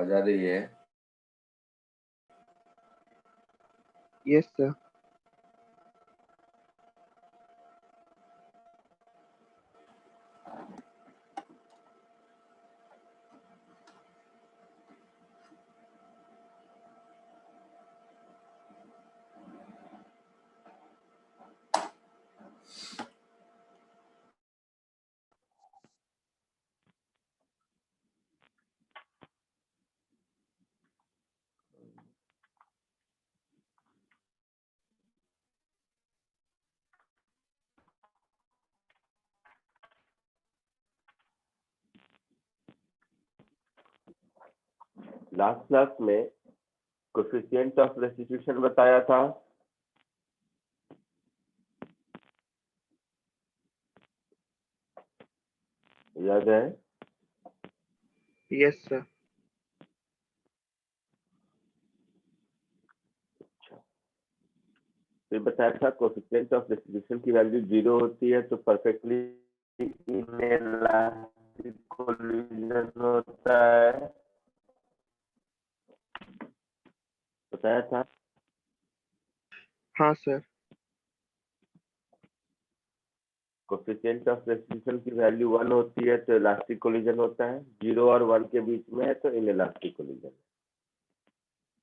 आवाज आ रही है? Yes sir. लास्ट क्लास में कोफिशिएंट ऑफ रेस्टिट्यूशन बताया था। याद है? Yes sir. फिर बताया था कोफिशिएंट ऑफ रेस्टिट्यूशन की वैल्यू 0 होती है तो परफेक्टली इनइलास्टिक कोलिजन होता है। बताया था। हाँ सर। कोफिशिएंट ऑफ रेस्टिट्यूशन की वैल्यू 1 होती है तो इलास्टिक कोलिजन होता है, 0 और 1 के बीच में है तो इनइलास्टिक कोलिजन।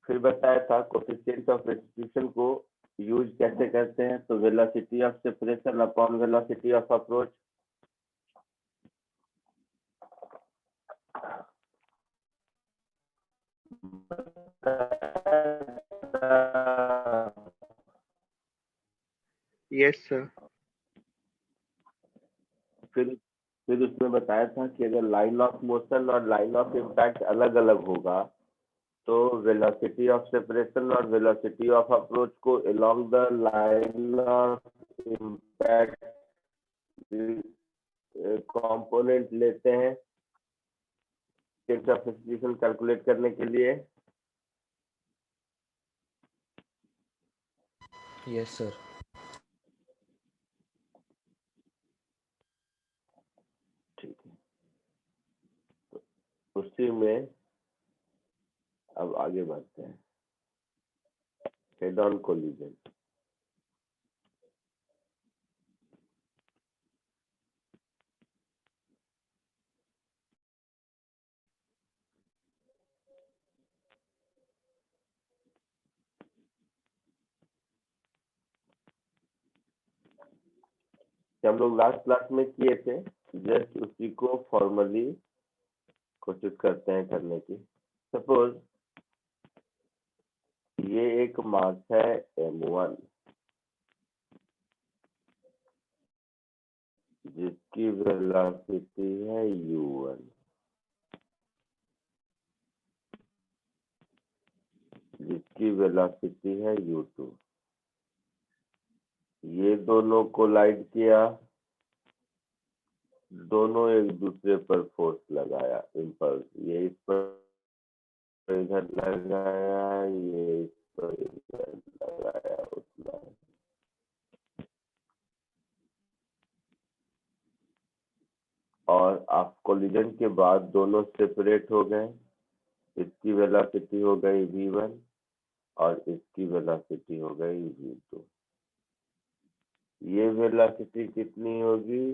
फिर बताया था कोफिशिएंट ऑफ रेस्टिट्यूशन को यूज कैसे करते हैं, तो velocity of separation upon velocity of approach. Yes sir. फिर उसमें बताया था कि अगर लाइन ऑफ मोशन और लाइन ऑफ इम्पैक्ट अलग अलग होगा तो वेलोसिटी ऑफ सेपरेशन और वेलोसिटी ऑफ अप्रोच को along the line of impact component लेते हैं सब्स्टिट्यूशन कैलकुलेट करने के लिए। Yes sir. ठीक है, उसी में अब आगे बढ़ते हैं। Head on collision. हम लोग लास्ट क्लास में किए थे, जस्ट उसी को फॉर्मली कोशिश करते हैं करने की। सपोज ये एक मास है m1 जिसकी वेलोसिटी है u1, जिसकी वेलोसिटी है u2। ये दोनों कोलाइड किया, दोनों एक दूसरे पर फोर्स लगाया, इम्पल्स। ये इस पर इधर लगाया, ये इस पर इधर लगाया, उतना। और आप कोलिजन के बाद दोनों सेपरेट हो गए। इसकी वेलोसिटी हो गई v1 और इसकी वेलोसिटी हो गई v2। ये वेलोसिटी कितनी होगी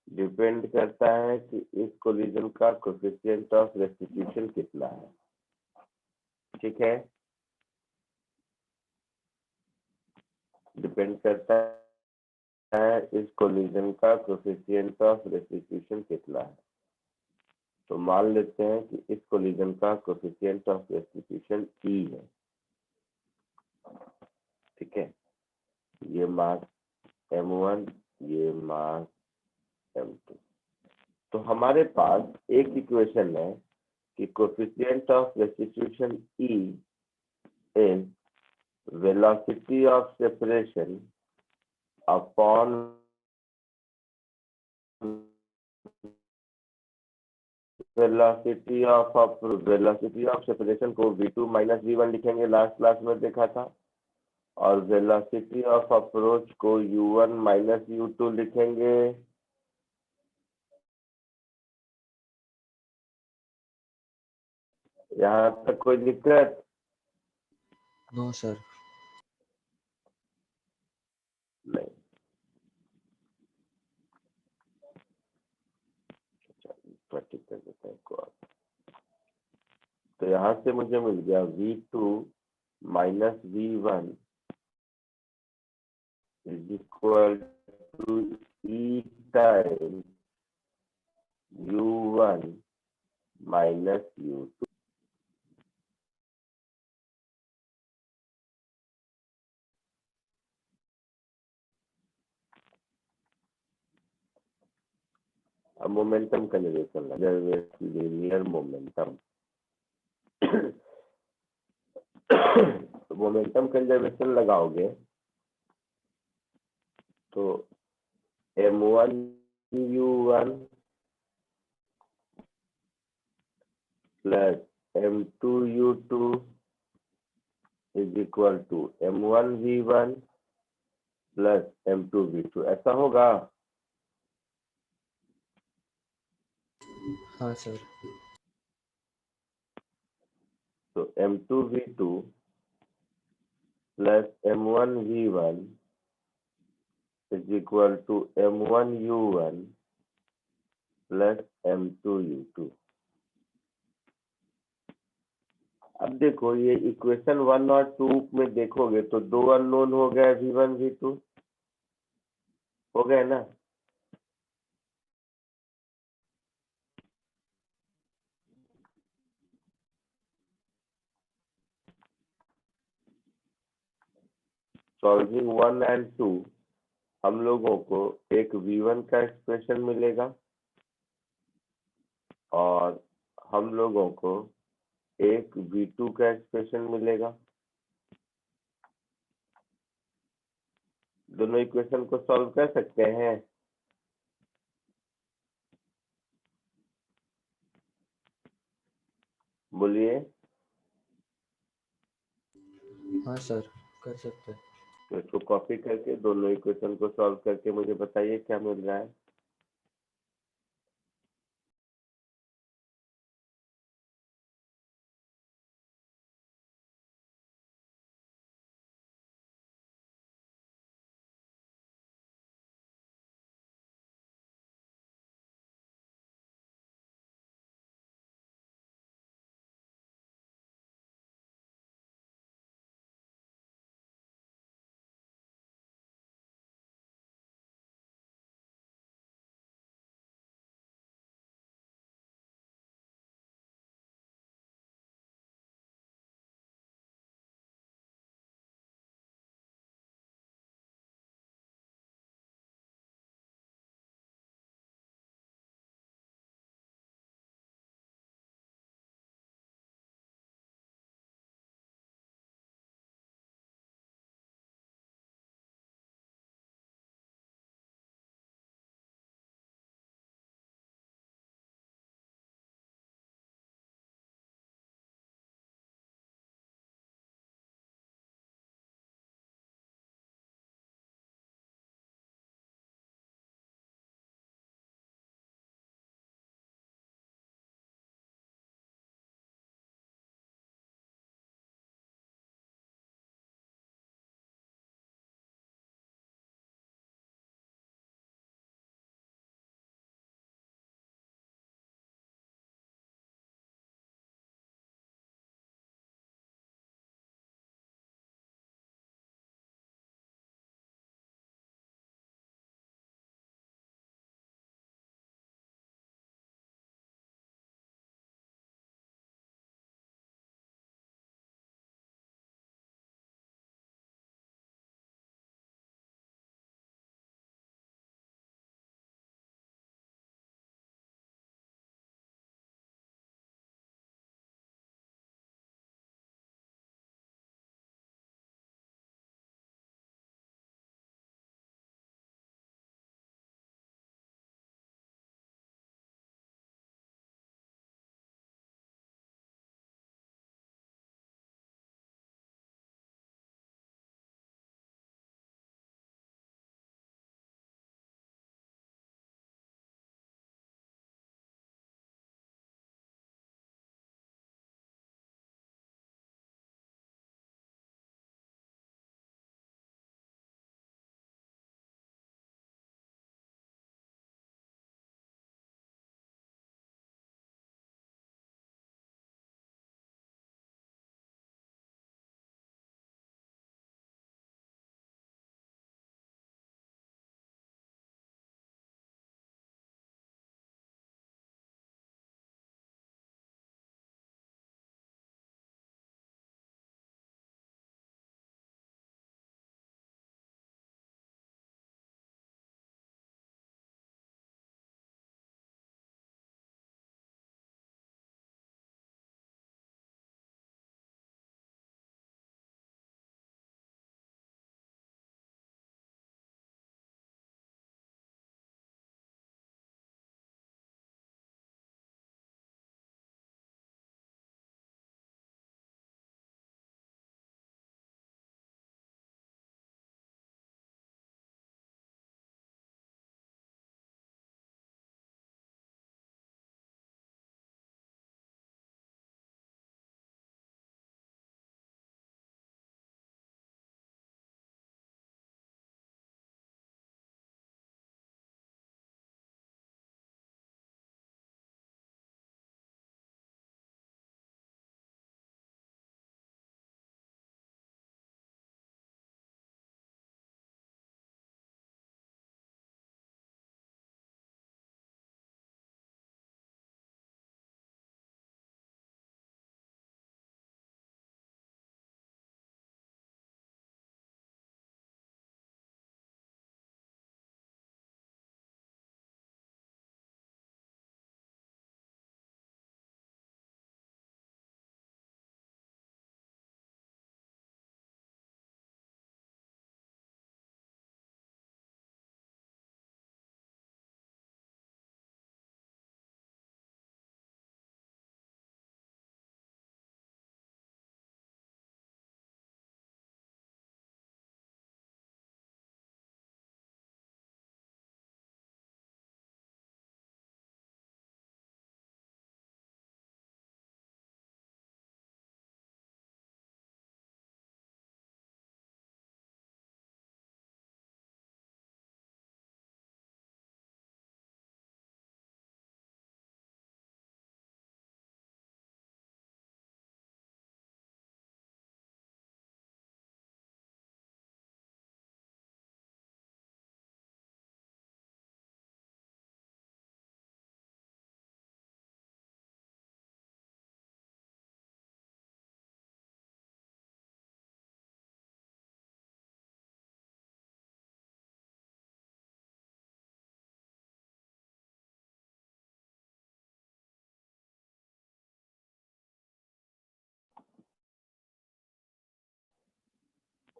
डिपेंड करता है कि इस कोलिजन का कोफिशिएंट ऑफ रेस्टिट्यूशन कितना है। ठीक है, डिपेंड करता है इस कोलिजन का कोफिशिएंट ऑफ रेस्टिट्यूशन कितना है। तो मान लेते हैं कि इस कोलिजन का कोफिशिएंट ऑफ रेस्टिट्यूशन E है। ठीक है, ये मास m1, ये मास m2। तो हमारे पास एक इक्वेशन है कि coefficient of restitution E is velocity of separation upon velocity of separation को v2 माइनस v1 लिखेंगे, लास्ट क्लास में देखा था। और वेलोसिटी ऑफ अप्रोच को u1 माइनस u2 लिखेंगे। यहाँ तक कोई दिक्कत? No sir. नहीं। प्रैक्टिस कर देते हैं एक और। तो यहाँ से मुझे मिल गया V2 minus V1 is equal to E time U1 minus U2। अब momentum conservation linear momentum. Momentum conservation लगाओगे तो M1 U1 plus M2 U2 is equal to M1 V1 plus M2 V2, ऐसा होगा? हाँ सर। तो M2 V2 plus M1 V1 is equal to M1 U1 plus M2 U2। अब देखो ये equation 1 और 2 में देखोगे तो दो अननोन हो गए V1 V2 हो गए ना। सॉल्विंग 1 एंड 2 हम लोगों को एक V1 का एक्सप्रेशन मिलेगा और हम लोगों को एक V2 का एक्सप्रेशन मिलेगा। दोनों इक्वेशन को सॉल्व कर सकते हैं। बोलिए। हाँ सर, कर सकते हैं। तो इसको कॉपी करके दोनों इक्वेशन को सॉल्व करके मुझे बताइए क्या मिल रहा है।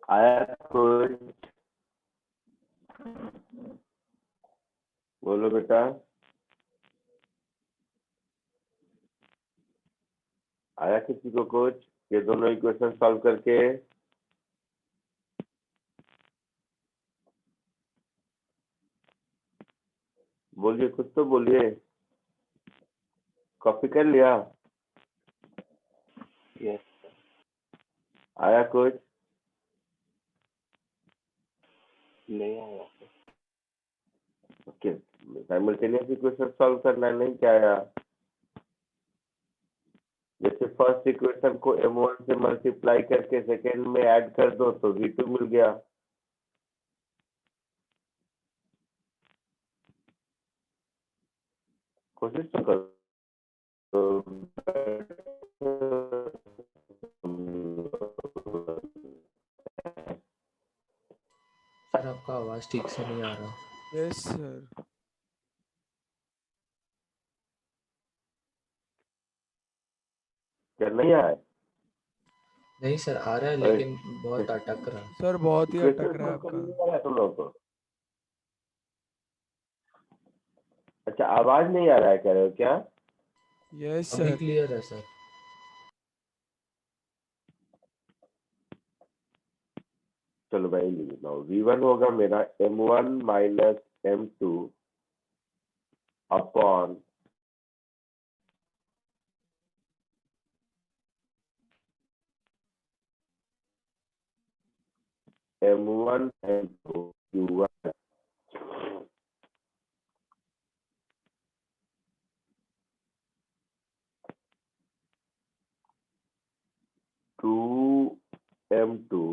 आया कुछ? बोलो बेटा, आया किसी को कुछ ये दोनों इक्वेशन सॉल्व करके? बोलिए, कुछ तो बोलिए। कॉपी कर लिया? यस आया कुछ? नहीं आया sir. Okay, simultaneous equation solve करना है, नहीं क्या आया? जैसे फर्स्ट इक्वेशन को m1 से मल्टीप्लाई करके सेकेंड में ऐड कर दो तो v2 मिल गया। कोशिश तो करो। सर आपका आवाज ठीक से नहीं आ रहा। Yes sir. क्या नहीं आया? नहीं सर आ रहा है लेकिन बहुत अटक रहा है। सर बहुत ही इक्वेशन अटक रहा है सॉल्व करने आपका। नहीं आ रहा तुम लोगों को? अच्छा, आवाज नहीं आ रहा है कह रहे हो क्या? यस अभी सर। क्लियर है सर। चलो भाई लिख लो, v1 होगा मेरा m1 minus m2 upon m1 m2 q1 2 m2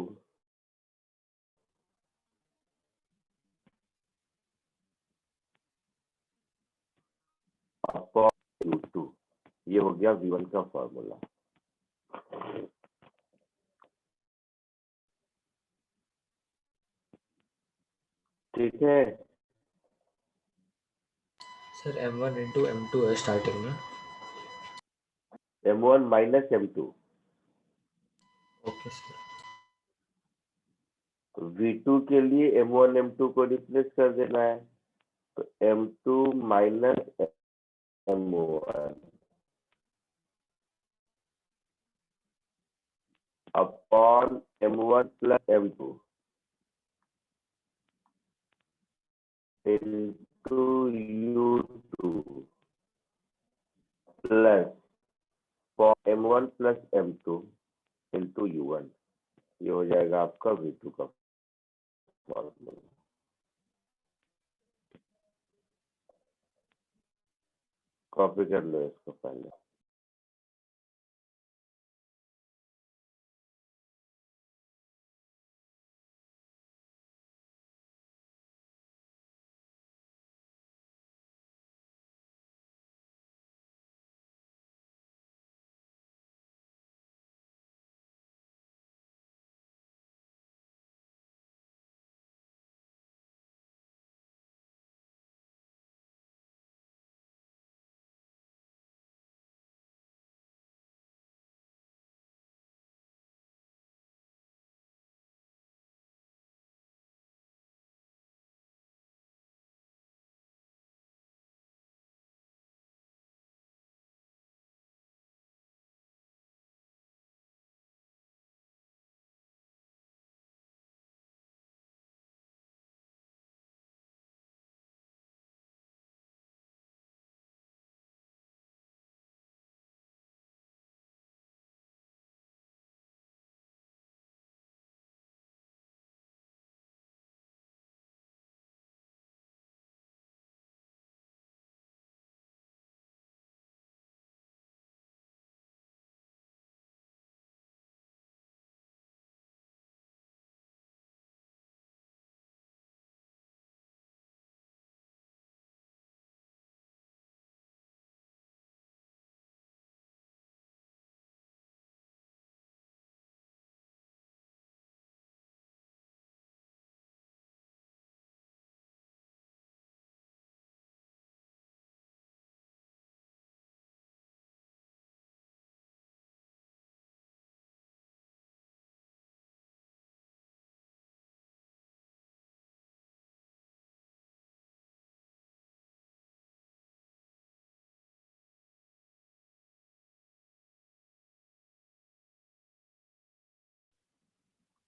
upon q2। ये हो गया v1 का फॉर्मूला। ठीक है, सर m1 इंटू m2 है स्टार्टिंग में। m1 minus m2, okay sir. v2 के लिए m1 m2 को रिप्लेस कर देना है, तो m2 minus m1 upon m1 plus m2 into u2 plus m1 plus m2 into u1। ये हो जाएगा आपका v2 का फॉर्मूला। कॉपी कर लो इसको पहले।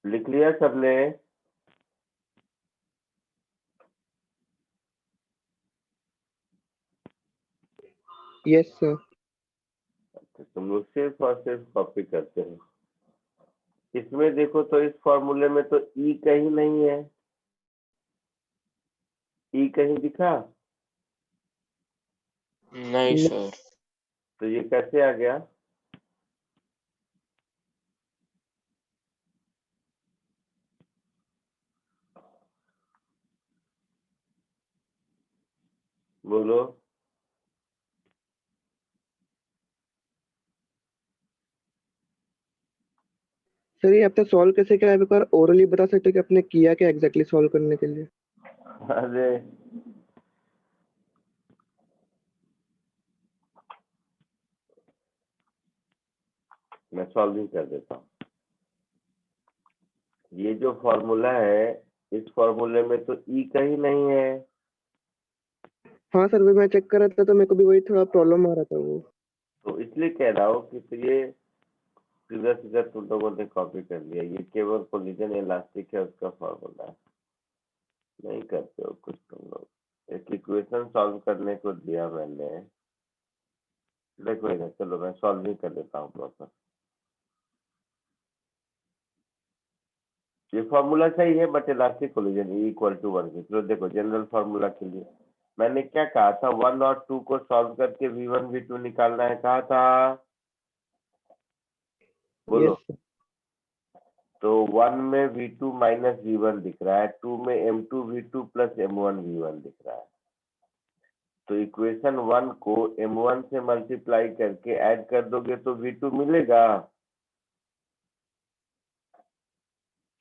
लिख लिया सबने? Yes sir. तुम लोग सिर्फ और सिर्फ कॉपी करते हो। इसमें देखो तो इस फॉर्मूले में तो ई कहीं नहीं है। ई कहीं दिखा? नहीं सर। तो ये कैसे आ गया? बोलो। सर ये आपने सॉल्व कैसे किया, एक बार ओरली बता सकते हो कि आपने किया क्या एग्जैक्टली सॉल्व करने के लिए? अरे मैं सॉल्विंग कर देता हूँ। ये जो फॉर्मूला है, इस फॉर्मूले में तो ई कहीं नहीं है। हाँ सर, वो मैं चेक कर रहा था तो मेरे को भी वही थोड़ा प्रॉब्लम आ रहा था वो। तो इसलिए कह रहा हूँ कि तो ये सीधा सीधा तुम लोगों ने कॉपी कर लिया। ये केवल कोलिजन इलास्टिक है, उसका फॉर्मूला है। नहीं करते हो कुछ तुम लोग। एक इक्वेशन सॉल्व करने को दिया मैंने, देखो इधर, चलो मैं सॉल्विंग कर लेता हूँ प्रॉपर। ये फॉर्मूला सही है, but elastic collision e equal to 1। चलो देखो, जनरल फॉर्मूला के लिए मैंने क्या कहा था? 1 और 2 को सॉल्व करके V1 V2 निकालना है, कहा था? बोलो। यस। तो 1 में V2 माइनस V1 दिख रहा है, 2 में M2 V2 plus M1 V1 दिख रहा है। तो इक्वेशन 1 को M1 से मल्टीप्लाई करके ऐड कर दोगे तो V2 मिलेगा।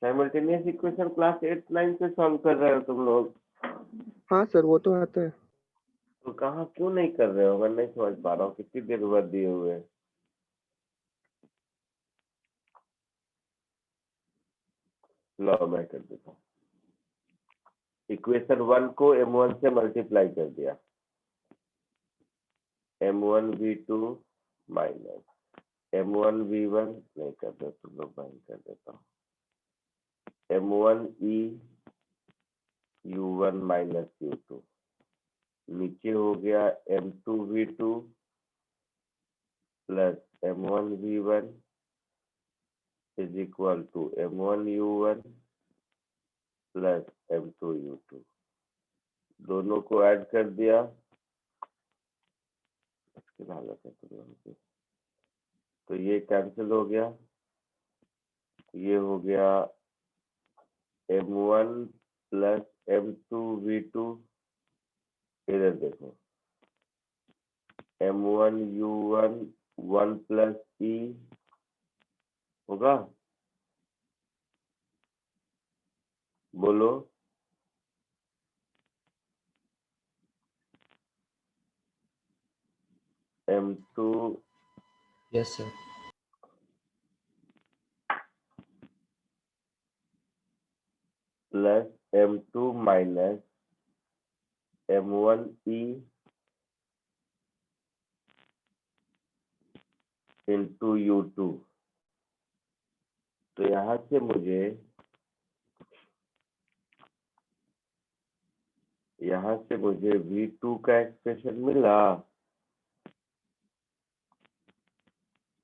साइमल्टेनियस इक्वेशन क्लास 8 9 से सॉल्व कर रहे हो तुम लोग, हाँ सर, वो तो आता है। तो कहाँ क्यों नहीं कर रहे हो? मैं नहीं समझ पा रहा हूँ, कितनी देर बाद दिए हुए हैं। लो मैं कर देता हूँ। इक्वेशन 1 को M1 से मल्टीप्लाई कर दिया, M1 V2 minus M1 V1, नहीं कर दो तुम लोग, मैं कर देता हूँ, M1 E U1 minus U2, नीचे हो गया M2 V2 plus M1 V1 is equal to M1 U1 plus M2 U2। दोनों को ऐड कर दिया, इसकी हालत है तुम लोगों की। तो ये कैंसिल हो गया, ये हो गया M1 प्लस M2 V2, इधर देखो M1 U1 1 प्लस E होगा, बोलो। M2 yes sir. Plus M2 minus M1 E into U2। तो यहाँ से मुझे V2 का एक्सप्रेशन मिला।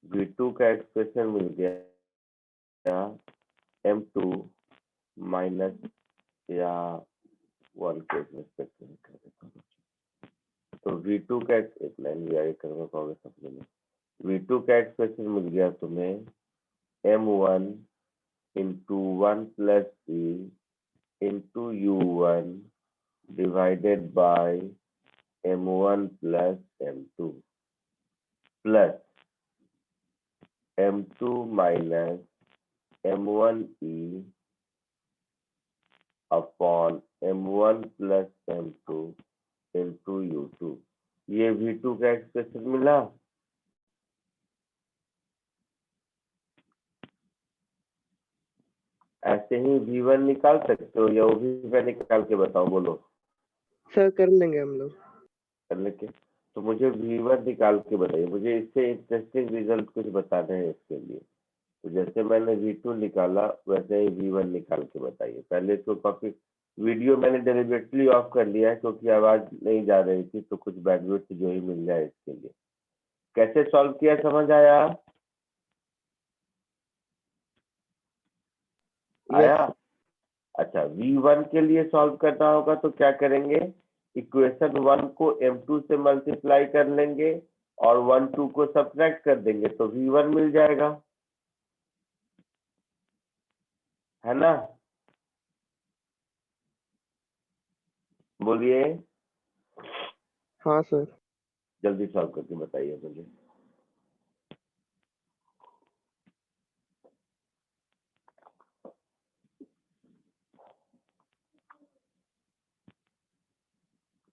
V2 का एक्सप्रेशन मिल गया M2 माइनस या 1 के रिस्पेक्ट में कर देता हूँ। तो V2 का एक लाइन भी आगे करना पाओगे सपने में। V2 का एक्सप्रेशन मिल गया तुम्हें M1 into 1 plus E into U1 divided by M1 plus M2 plus M2 minus M1 E upon M1 plus M2 into U2। ये V2 का एक्सप्रेशन मिला। ऐसे ही V1 निकाल सकते हो, या वो भी मैं निकाल के बताऊं? बोलो। सर कर लेंगे हम लोग। करने के तो मुझे V1 निकाल के बताइए, मुझे इससे इंटरेस्टिंग रिजल्ट कुछ बताने हैं इसके लिए। तो जैसे मैंने V2 निकाला वैसे ही V1 निकाल के बताइए। पहले तो कॉपी वीडियो मैंने डेलिबरेटली ऑफ कर लिया है क्योंकि आवाज नहीं जा रही थी, तो कुछ बैंडविड्थ जो ही मिल जाए इसके लिए। कैसे सॉल्व किया समझ आया? आया? अच्छा, V1 के लिए सॉल्व करना होगा तो क्या करेंगे, इक्वेशन 1 को M2 से मल्टीप्लाई कर लेंगे और 1 2 को सब्ट्रैक्ट कर देंगे तो V1 मिल जाएगा, है ना? बोलिए, हाँ सर। जल्दी सॉल्व करके बताइए मुझे।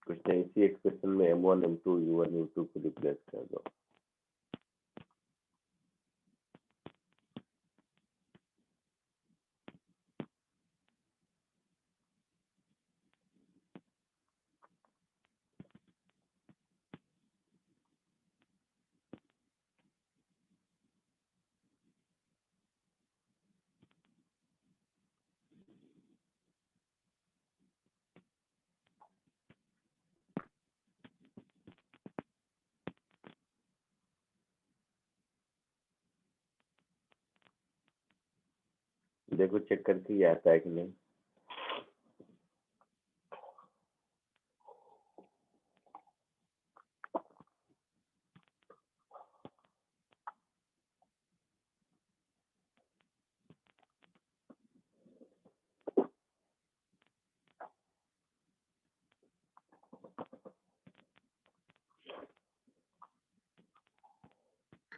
कुछ नहीं, इसी एक्सप्रेशन में M1 M2 U1 U2 को रिप्लेस कर दो। देखो चेक करके ये आता है कि नहीं।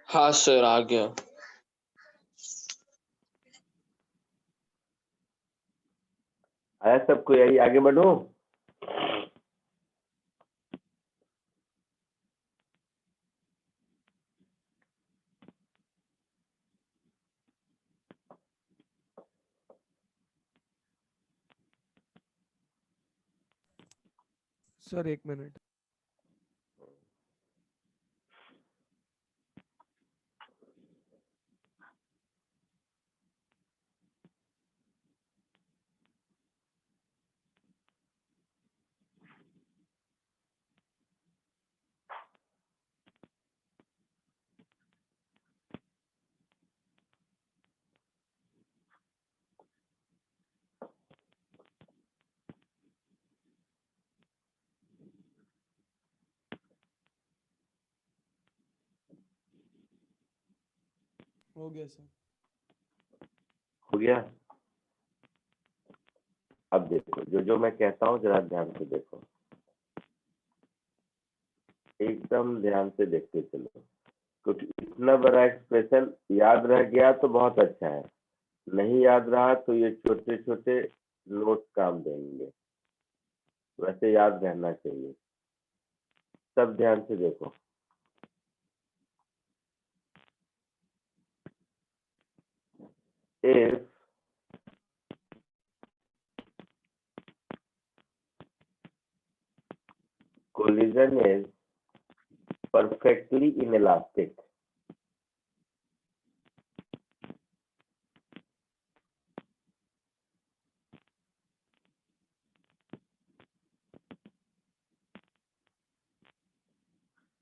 हाँ सर, आ गया। आया सबको? यही आगे बढ़ो। Sir 1 minute. हो गया सर। हो गया? अब देखो, जो जो मैं कहता हूँ जरा ध्यान से देखो, एकदम ध्यान से देखते चलो, क्योंकि इतना बड़ा एक्सप्रेशन याद रह गया तो बहुत अच्छा है, नहीं याद रहा तो ये छोटे छोटे नोट काम देंगे, वैसे याद रहना चाहिए। सब ध्यान से देखो। if collision is perfectly inelastic,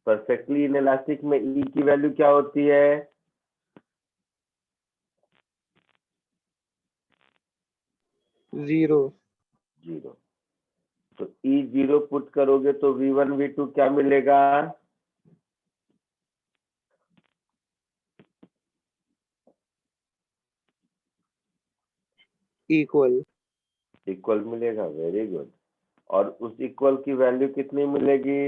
perfectly inelastic में ई की वैल्यू क्या होती है? जीरो। जीरो। तो ई जीरो पुट करोगे तो V1 V2 क्या मिलेगा? इक्वल। इक्वल मिलेगा, वेरी गुड। और उस इक्वल की वैल्यू कितनी मिलेगी?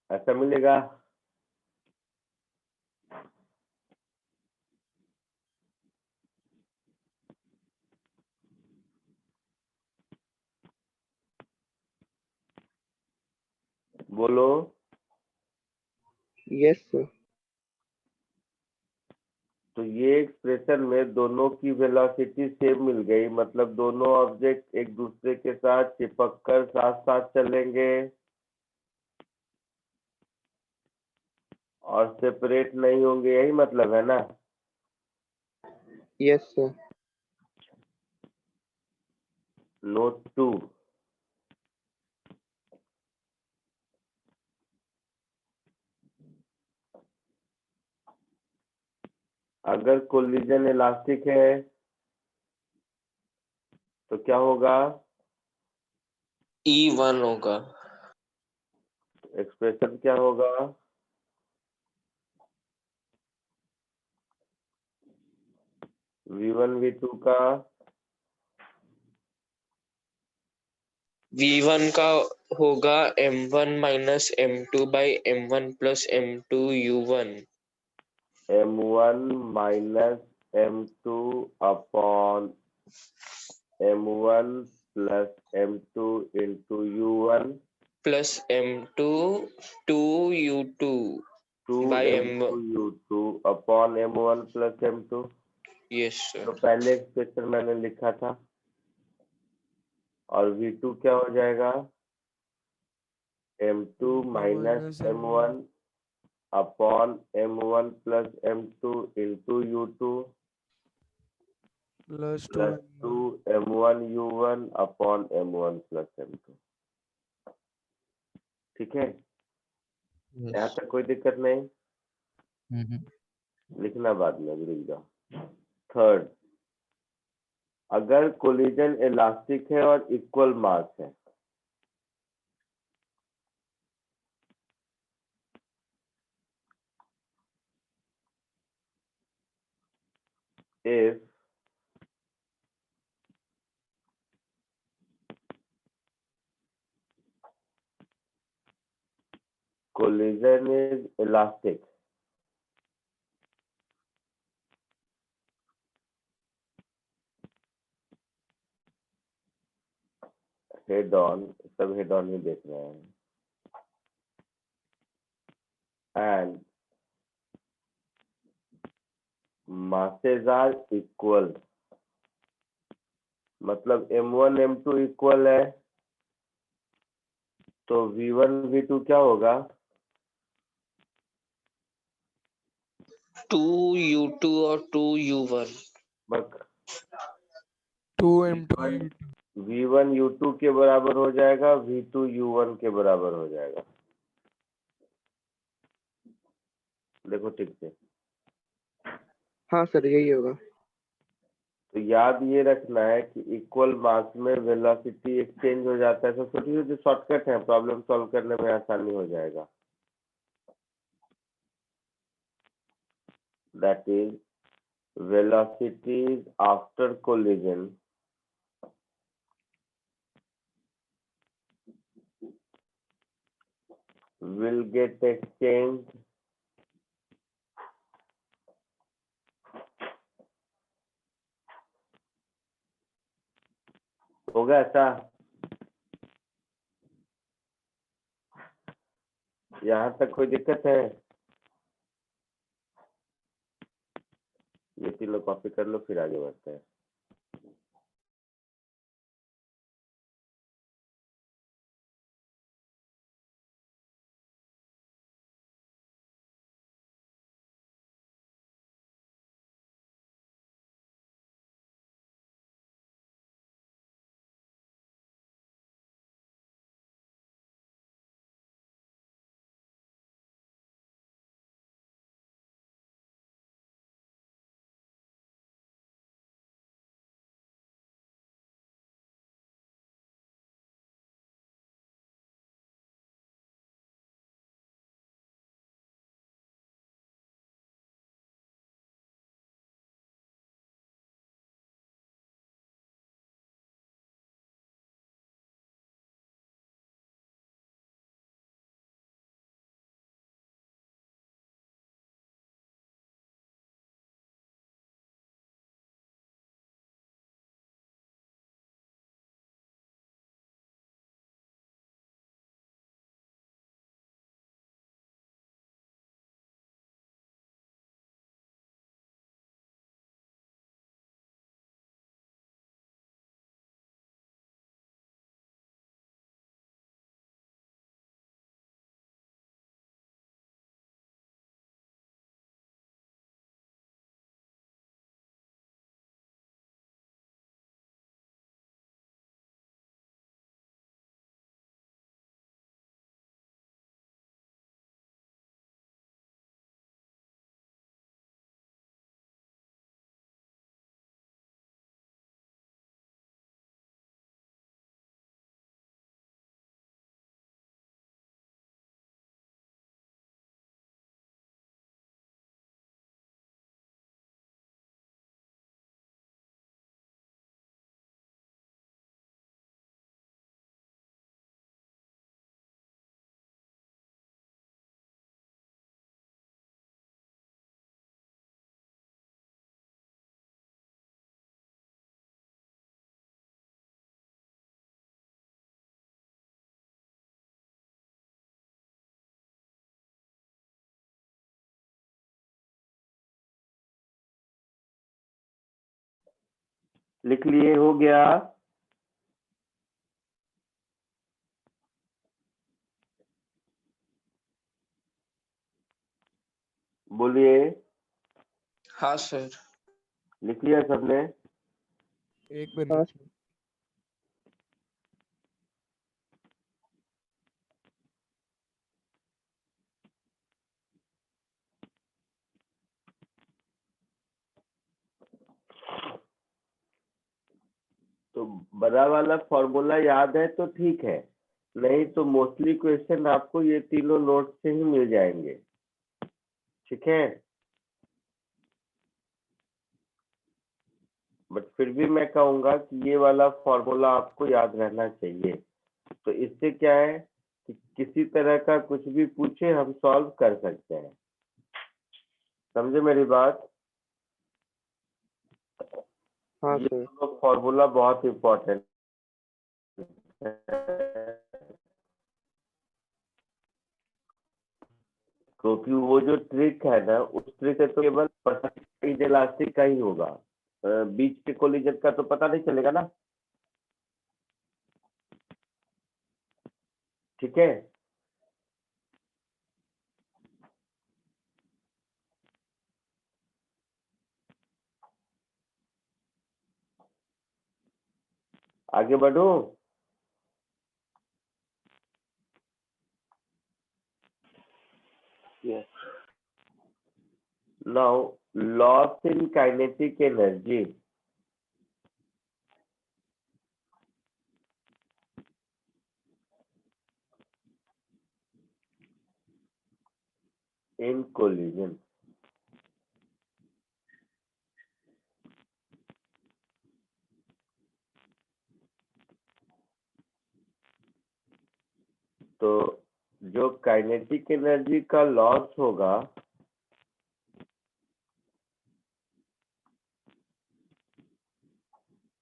ऐसा मिलेगा। बोलो। Yes sir. तो ये एक्सप्रेशन में दोनों की वेलोसिटी सेम मिल गई, मतलब दोनों ऑब्जेक्ट एक दूसरे के साथ चिपक कर साथ साथ चलेंगे और सेपरेट नहीं होंगे, यही मतलब है ना? Yes sir. नोट 2, अगर कोलिजन इलास्टिक है तो क्या होगा? E1 होगा। एक्सप्रेशन क्या होगा? V1 V2 का V1 का होगा M1 minus M2 by M1 plus M2 U1। M1 minus M2 upon M1 plus M2 into U1 plus M2 2U2 by M2 M1। U2 upon M1 plus M2। Yes तो sir. पहले expression मैंने लिखा था, और V2 क्या हो जाएगा? M2 minus minus M1 upon M1 plus M2 into U2 plus plus 2 M1 U1 upon M1 plus M2। ठीक है, यहाँ तक कोई दिक्कत नहीं? लिखना बाद में, रुक जाओ। थर्ड, अगर कोलिजन इलास्टिक है और इक्वल मास है, if collision is elastic, head on, सब हेड ऑन ही देख रहे हैं, एंड masses are equal, मतलब M1 M2 इक्वल है, तो V1 V2 क्या होगा? 2U2 और 2U1। बक 2M2 V1 U2 के बराबर हो जाएगा, V2 U1 के बराबर हो जाएगा। देखो ठीक से, हाँ सर यही होगा। तो याद ये रखना है कि इक्वल मास में वेलोसिटी एक्सचेंज हो जाता है। सब छोटी छोटी शॉर्टकट है, प्रॉब्लम सॉल्व करने में आसानी हो जाएगा। That is velocities after collision will get exchanged होगा ऐसा? यहाँ तक कोई दिक्कत है? ये तीनों कॉपी कर लो, फिर आगे बढ़ते हैं। लिख लिए, हो गया? बोलिए, हाँ सर। लिख लिया सबने? एक मिनट। तो बड़ा वाला फॉर्मूला याद है तो ठीक है, नहीं तो मोस्टली क्वेश्चन आपको ये तीनों नोट से ही मिल जाएंगे, ठीक है? बट फिर भी मैं कहूंगा कि ये वाला फॉर्मूला आपको याद रहना चाहिए। तो इससे क्या है कि किसी तरह का कुछ भी पूछे हम सॉल्व कर सकते हैं। समझे मेरी बात? हाँ ये सर। दोनों फॉर्मूला बहुत इंपॉर्टेंट है, क्योंकि वो जो ट्रिक है ना, उस ट्रिक से तो केवल परसेंटेज इलास्टिक का ही होगा, बीच के कोलिजन का तो पता नहीं चलेगा ना, ठीक है? आगे बढ़ो। Yes. Now, loss in kinetic energy in collision. तो जो काइनेटिक एनर्जी का लॉस होगा,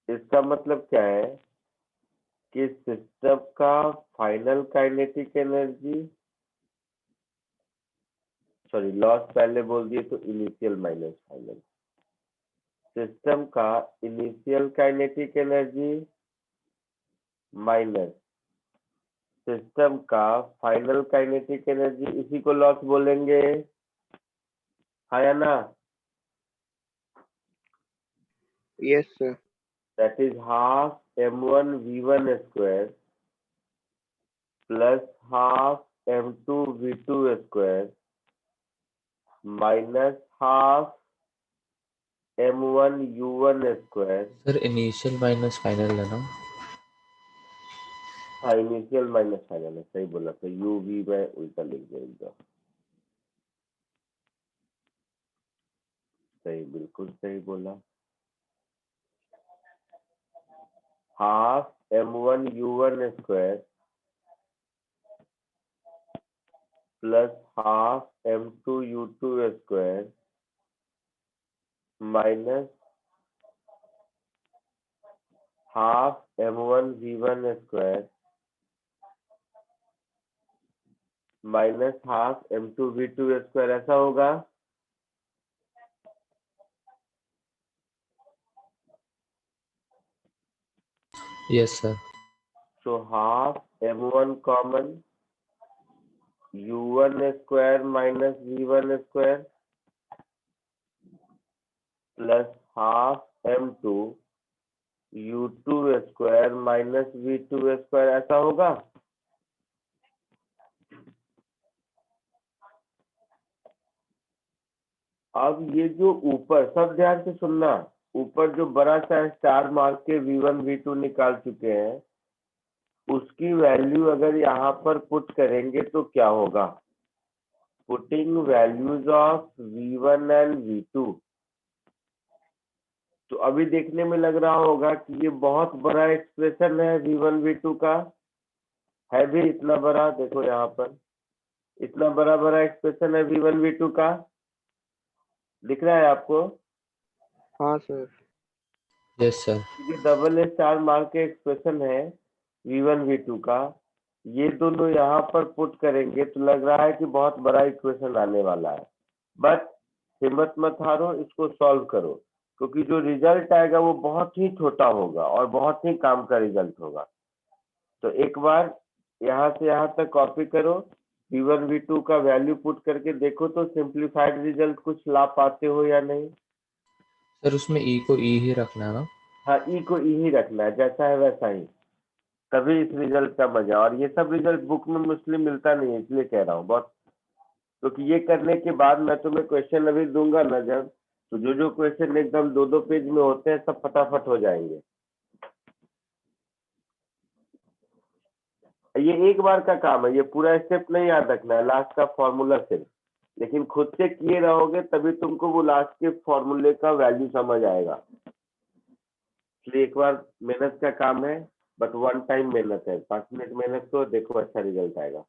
इसका मतलब क्या है कि सिस्टम का final kinetic energy, sorry loss पहले बोल दिए तो इनिशियल माइनस फाइनल, सिस्टम का initial kinetic energy minus system का फाइनल काइनेटिक एनर्जी, इसी को लॉस बोलेंगे, हाँ या ना? Yes sir. That is half m1 v1 square plus half m2 v2 square minus half m1 u1 square। Sir initial minus final है ना? हाँ, इनिशियल माइनस फाइनल है, सही बोला। तो यू वी में उल्टा लिख देगा, सही, बिल्कुल सही बोला। Half m1 u1 square plus half m2 u2 square minus half m1 v1 square minus half m2 v2 square, ऐसा होगा। Yes sir. So half m1 common u1 square minus v1 square plus half m2 u2 square minus v2 square, ऐसा होगा। अब ये जो ऊपर, सब ध्यान से सुनना, ऊपर जो बड़ा सा स्टार मार्क के v1 v2 निकाल चुके हैं, उसकी वैल्यू अगर यहाँ पर पुट करेंगे तो क्या होगा? Putting values of v1 and v2, तो अभी देखने में लग रहा होगा कि ये बहुत बड़ा एक्सप्रेशन है v1 v2 का, है भी इतना बड़ा। देखो यहाँ पर इतना बड़ा एक्सप्रेशन है v1 v2 का, दिख रहा है आपको? हाँ सर। Yes sir. ये डबल स्टार मार्क के एक्सप्रेशन है v1 v2 का, ये दोनों यहाँ पर पुट करेंगे तो लग रहा है कि बहुत बड़ा इक्वेशन आने वाला है। बट हिम्मत मत हारो, इसको सॉल्व करो। क्योंकि जो रिजल्ट आएगा वो बहुत ही छोटा होगा और बहुत ही काम का रिजल्ट होगा। तो एक बार यहाँ से यहाँ तक कॉपी करो, V1 V2 का वैल्यू पुट करके देखो तो सिंप्लीफाइड रिजल्ट कुछ ला पाते हो या नहीं। सर उसमें ई को ई ही रखना है ना? हाँ, ई को ई ही रखना है, जैसा है वैसा ही, तभी इस रिजल्ट का मजा। और ये सब रिजल्ट बुक में मोस्टली मिलता नहीं है, इसलिए कह रहा हूँ बहुत। क्योंकि ये करने के बाद मैं तुम्हें क्वेश्चन अभी दूंगा ना जब, तो जो जो क्वेश्चन एकदम 2-2 पेज में होते हैं सब फटाफट हो जाएंगे। ये एक बार का काम है, ये पूरा स्टेप नहीं याद रखना है, लास्ट का फॉर्मूला सिर्फ। लेकिन खुद से किए रहोगे तभी तुमको वो लास्ट के फॉर्मूले का वैल्यू समझ आएगा। इसलिए एक बार मेहनत का काम है, बट वन टाइम मेहनत है। 5 मिनट मेहनत करो, देखो अच्छा रिजल्ट आएगा।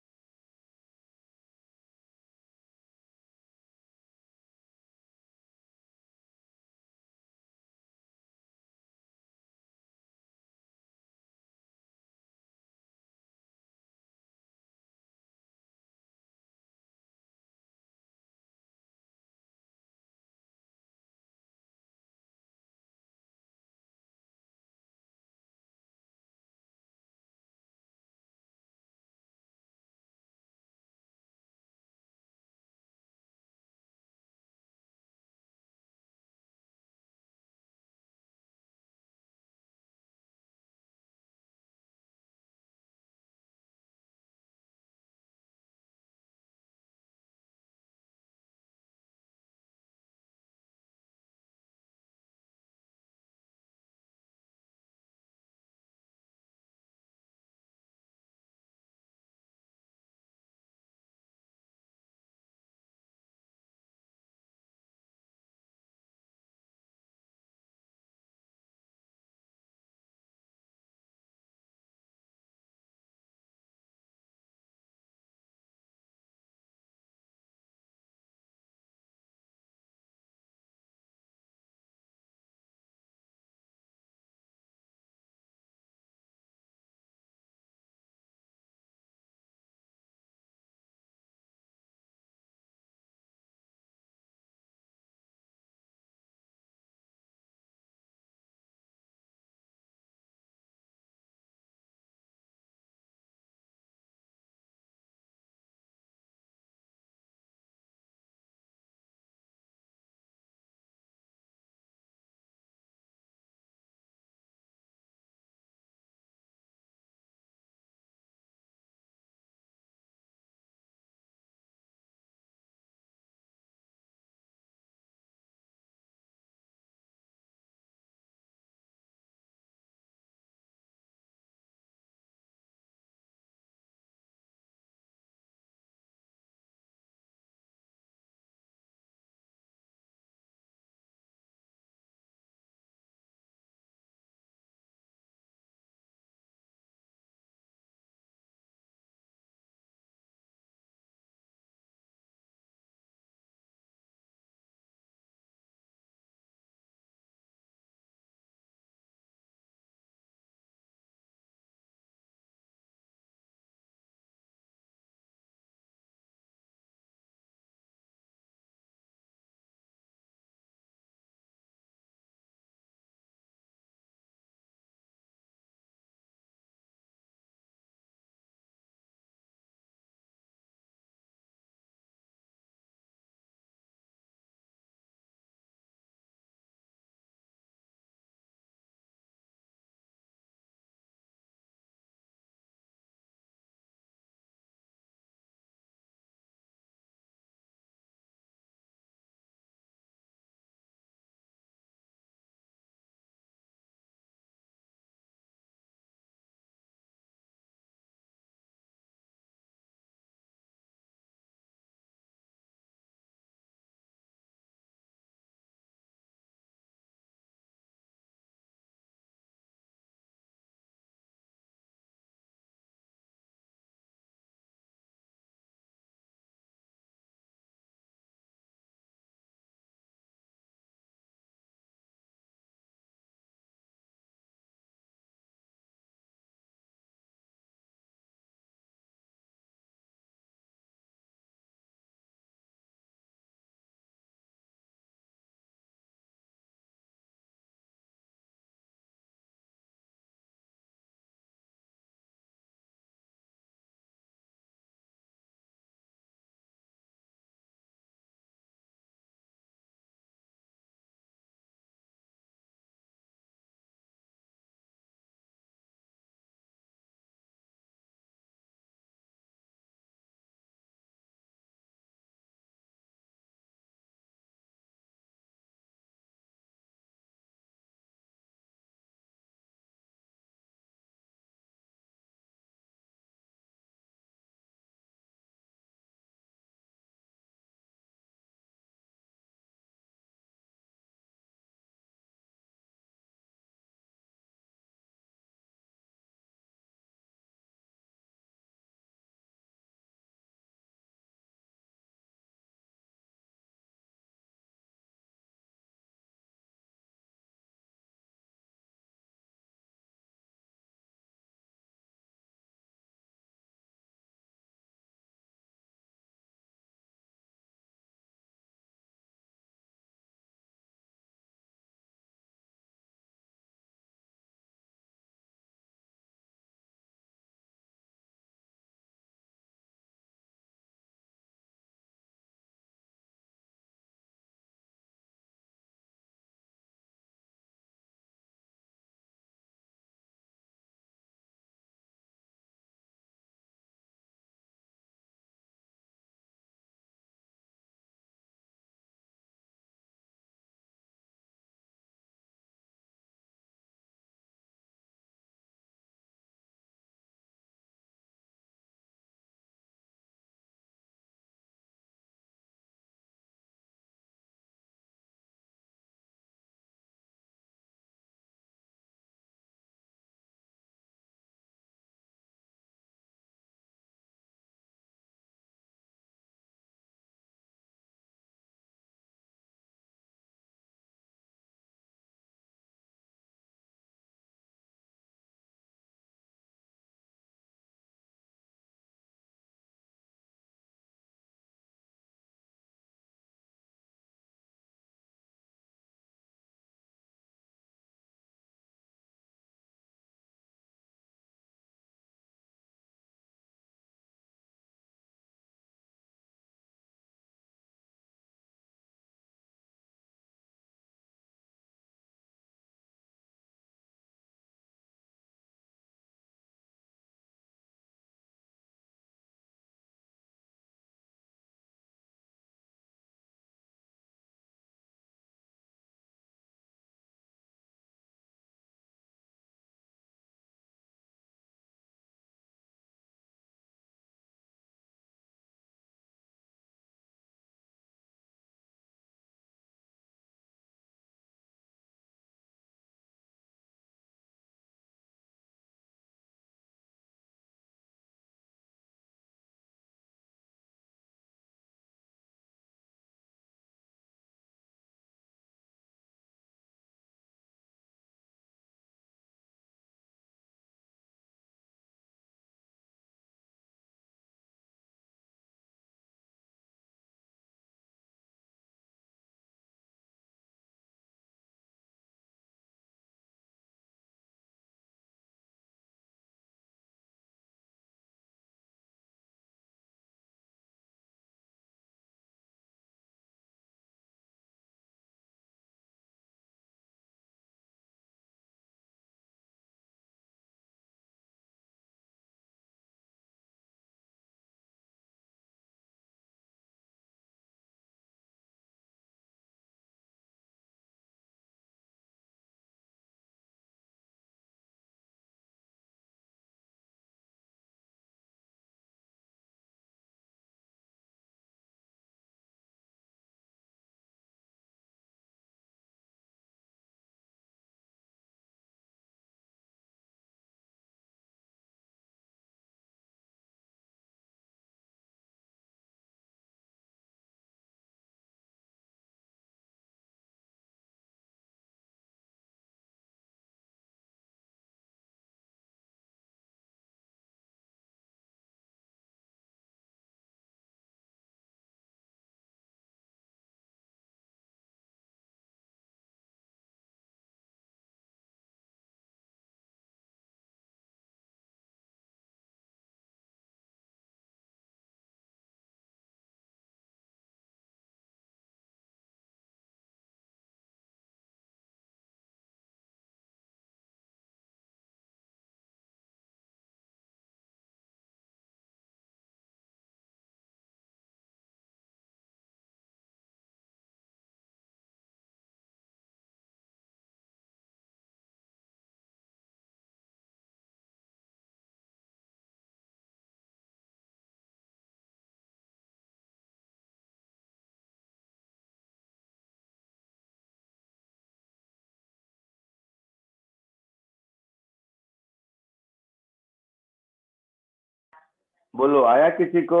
बोलो, आया किसी को?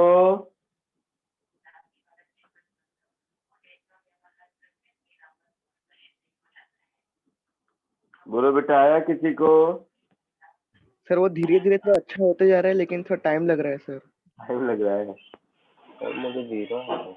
बोलो बेटा, आया किसी को? सर वो धीरे धीरे थोड़ा अच्छा होते जा रहा है, लेकिन थोड़ा टाइम लग रहा है सर। टाइम लग रहा है। और मुझे 0 है।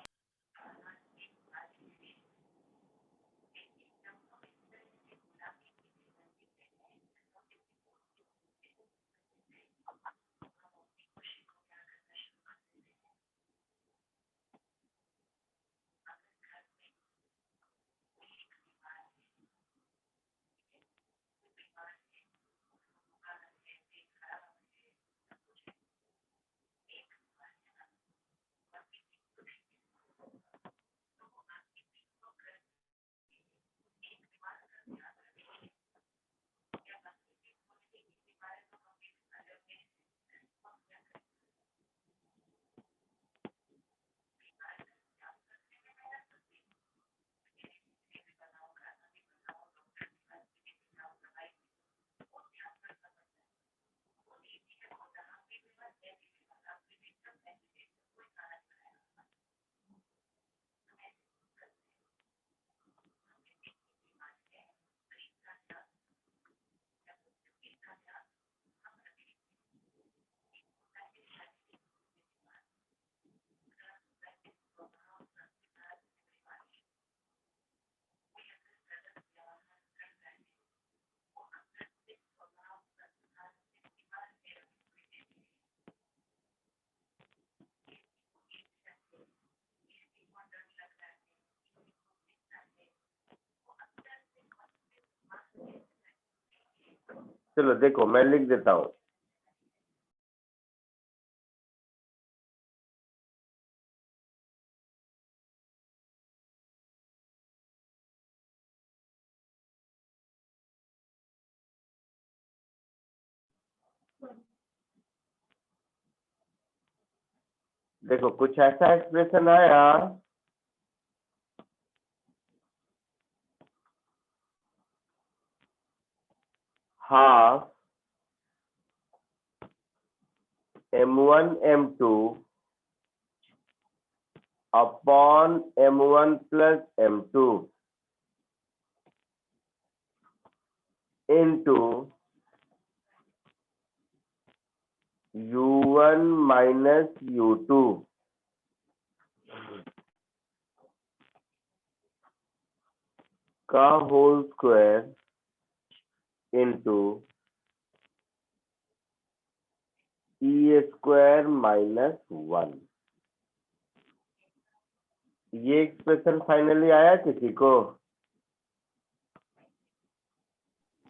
चलो देखो, मैं लिख देता हूँ। देखो, कुछ ऐसा एक्सप्रेशन आया, half m1 m2 upon m1 plus m2 into u1 minus u2 का whole square into E square minus 1। ये एक्सप्रेशन फाइनली आया किसी को?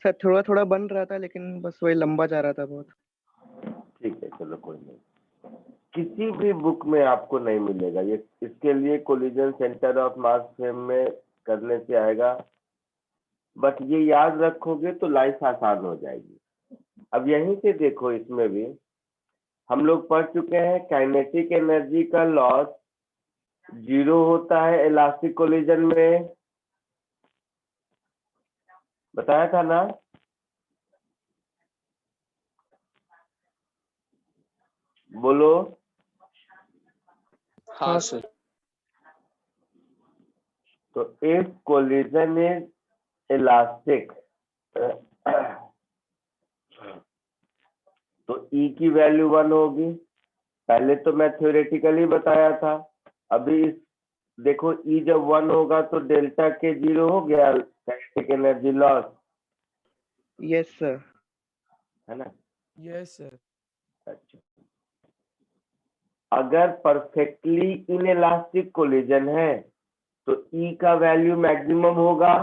सर थोड़ा थोड़ा बन रहा था, लेकिन बस वही लंबा जा रहा था बहुत। ठीक है, चलो कोई नहीं। किसी भी बुक में आपको नहीं मिलेगा ये, इसके लिए collision centre of mass frame में करने से आएगा, बट ये याद रखोगे तो लाइफ आसान हो जाएगी। अब यहीं से देखो, इसमें भी हम लोग पढ़ चुके हैं काइनेटिक एनर्जी का लॉस 0 होता है इलास्टिक कोलिजन में, बताया था ना? बोलो। हाँ सर। तो इफ कोलिजन इज इलास्टिक तो E की वैल्यू 1 होगी। पहले तो मैं थ्योरेटिकली बताया था, अभी देखो E जब 1 होगा तो डेल्टा के 0 हो गया kinetic energy loss, yes sir. है ना? Yes sir. अच्छा, अगर परफेक्टली इनइलास्टिक कोलिजन है तो E का वैल्यू मैक्सिमम होगा,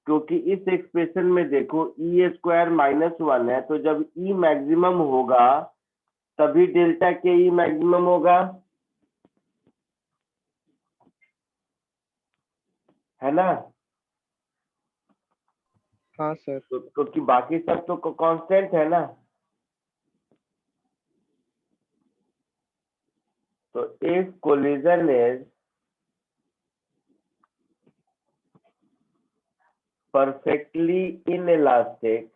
क्योंकि इस एक्सप्रेशन में देखो ई स्क्वायर माइनस 1 है, तो जब E मैक्सिमम होगा तभी डेल्टा के ई मैक्सिमम होगा, है ना? हाँ सर। तो क्योंकि बाकी सब तो कांस्टेंट है ना। तो if collision is perfectly inelastic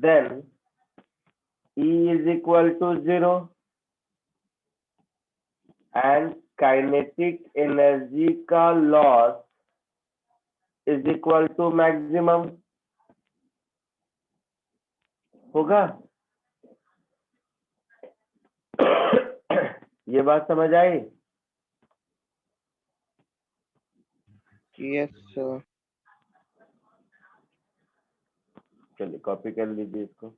then E is equal to 0 and kinetic energy का loss is equal to maximum होगा। ये बात समझ आई? Yes sir. चलिए कॉपी कर लीजिए इसको।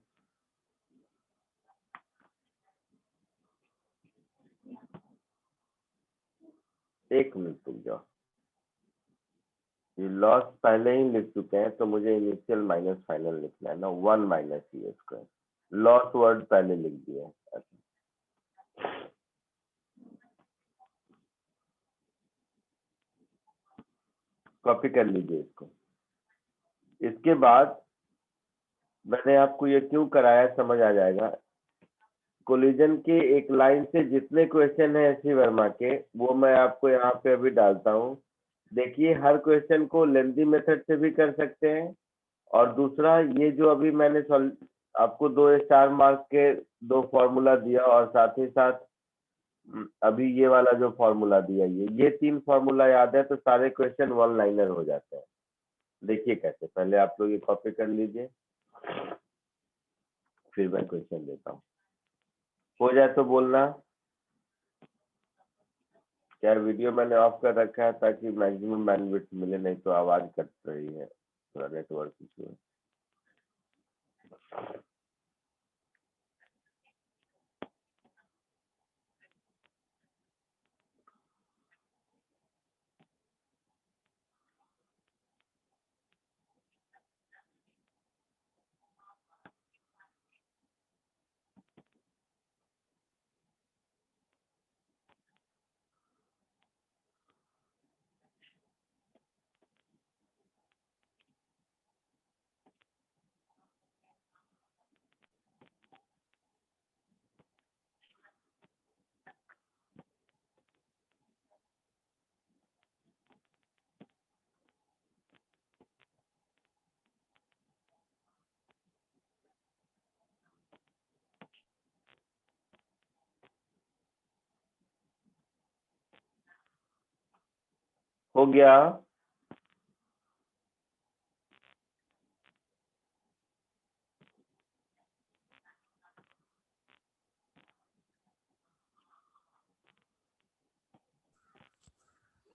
एक मिनट रुक जाओ, ये लॉस पहले ही लिख चुके हैं तो मुझे इनिशियल माइनस फाइनल लिखना है ना, 1 minus E square. Loss word पहले लिख दिया है। कॉपी कर लीजिए इसको। इसके बाद मैंने आपको ये क्यों कराया समझ आ जाएगा। कोलिजन के एक लाइन से जितने क्वेश्चन है एसवी वर्मा के, वो मैं आपको यहाँ पे अभी डालता हूँ। देखिए हर क्वेश्चन को लेंथी मेथड से भी कर सकते हैं, और दूसरा ये जो अभी मैंने आपको 2 स्टार मार्क्स के 2 फॉर्मूला दिया, और साथ ही साथ अभी ये वाला जो फॉर्मूला दिया, ये 3 फॉर्मूला याद है तो सारे क्वेश्चन वन लाइनर हो जाते हैं। देखिए कैसे, पहले आप लोग ये कॉपी कर लीजिए, फिर मैं क्वेश्चन देता हूँ। हो जाए तो बोलना। यार वीडियो मैंने ऑफ कर रखा है ताकि मैक्सिमम बैंडविड्थ मिले, नहीं तो आवाज कट रही है, थोड़ा नेटवर्क इशू है। हो गया?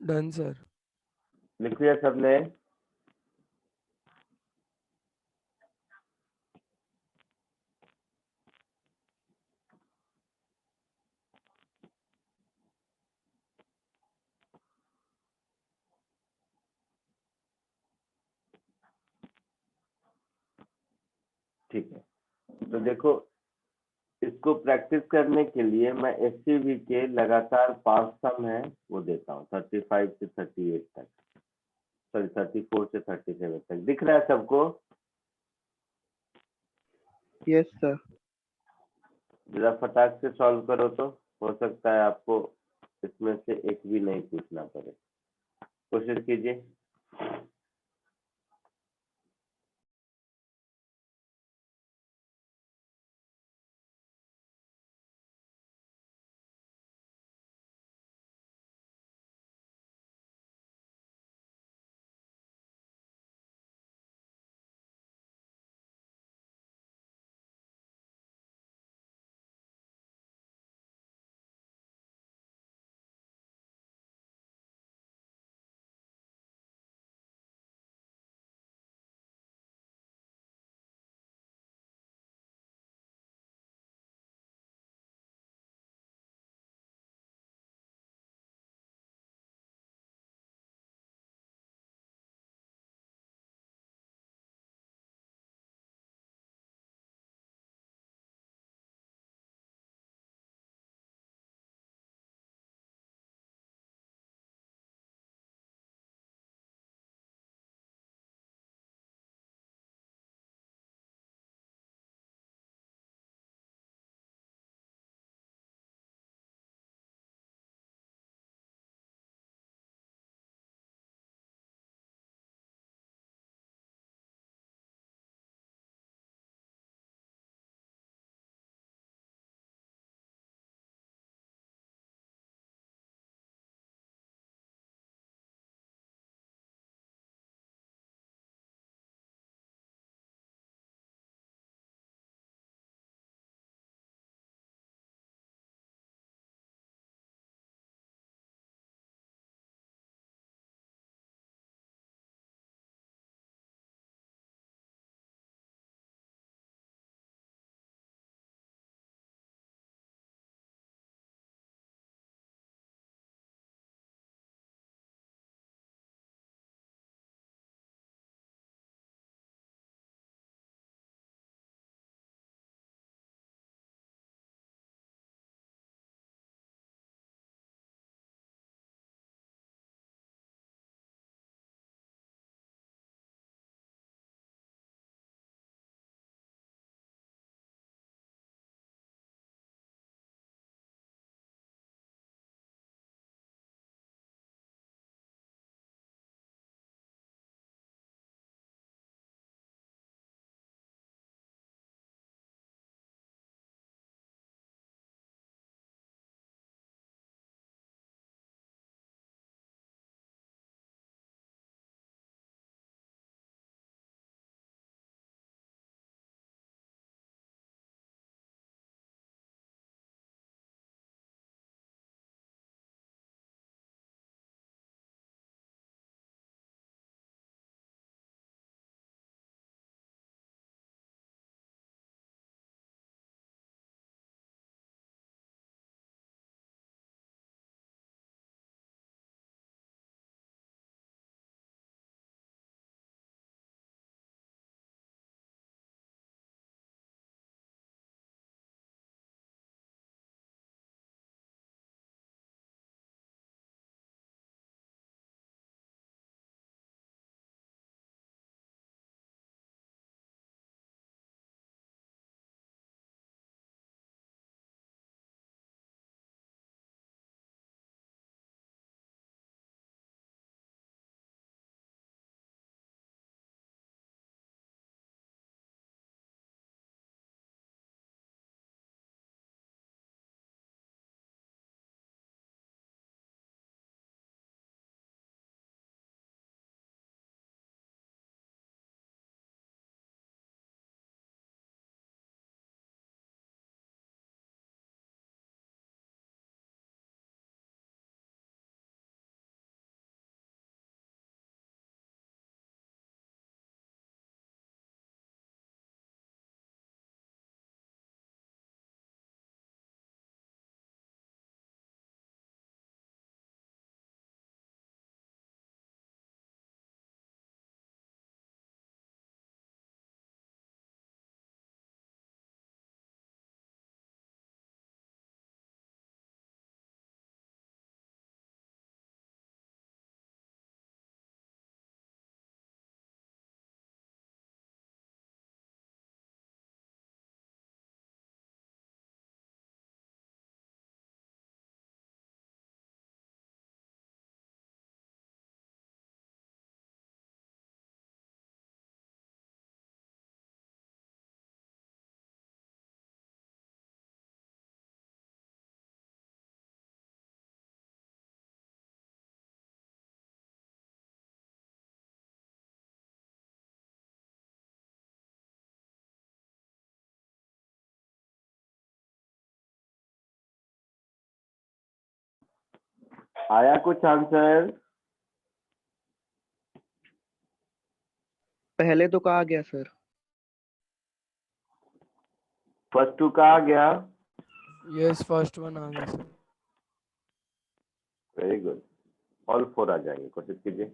Done sir. लिख लिया सबने? ठीक है, तो देखो इसको प्रैक्टिस करने के लिए मैं एससीबी के लगातार 5 सम है वो देता हूँ, 35 से 38 तक, सॉरी 34 से 37 तक। दिख रहा है सबको? Yes sir. जरा फटाक से सॉल्व करो, तो हो सकता है आपको इसमें से एक भी नहीं पूछना पड़े। कोशिश कीजिए। आया कुछ आंसर? पहले तो कहा गया सर। फर्स्ट टू कहा गया। यस फर्स्ट वन आ गया सर। वेरी गुड, ऑल 4 आ जाएंगे, कोशिश कीजिए।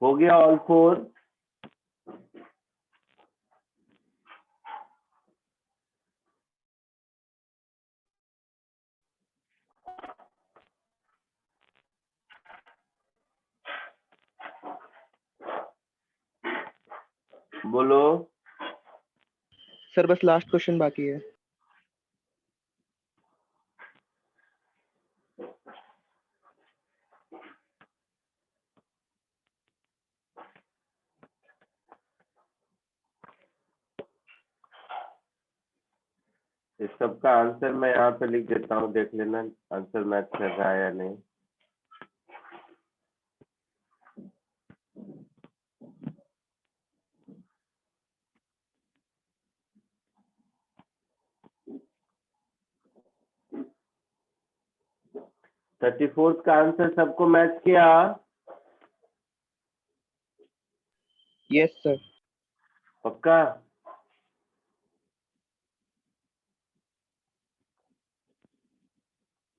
हो गया ऑल 4? बोलो। सर बस लास्ट क्वेश्चन बाकी है। इस सबका आंसर मैं यहाँ पे लिख देता हूँ, देख लेना आंसर मैच कर रहा है या नहीं। 34 का आंसर सबको मैच किया? Yes sir. पक्का?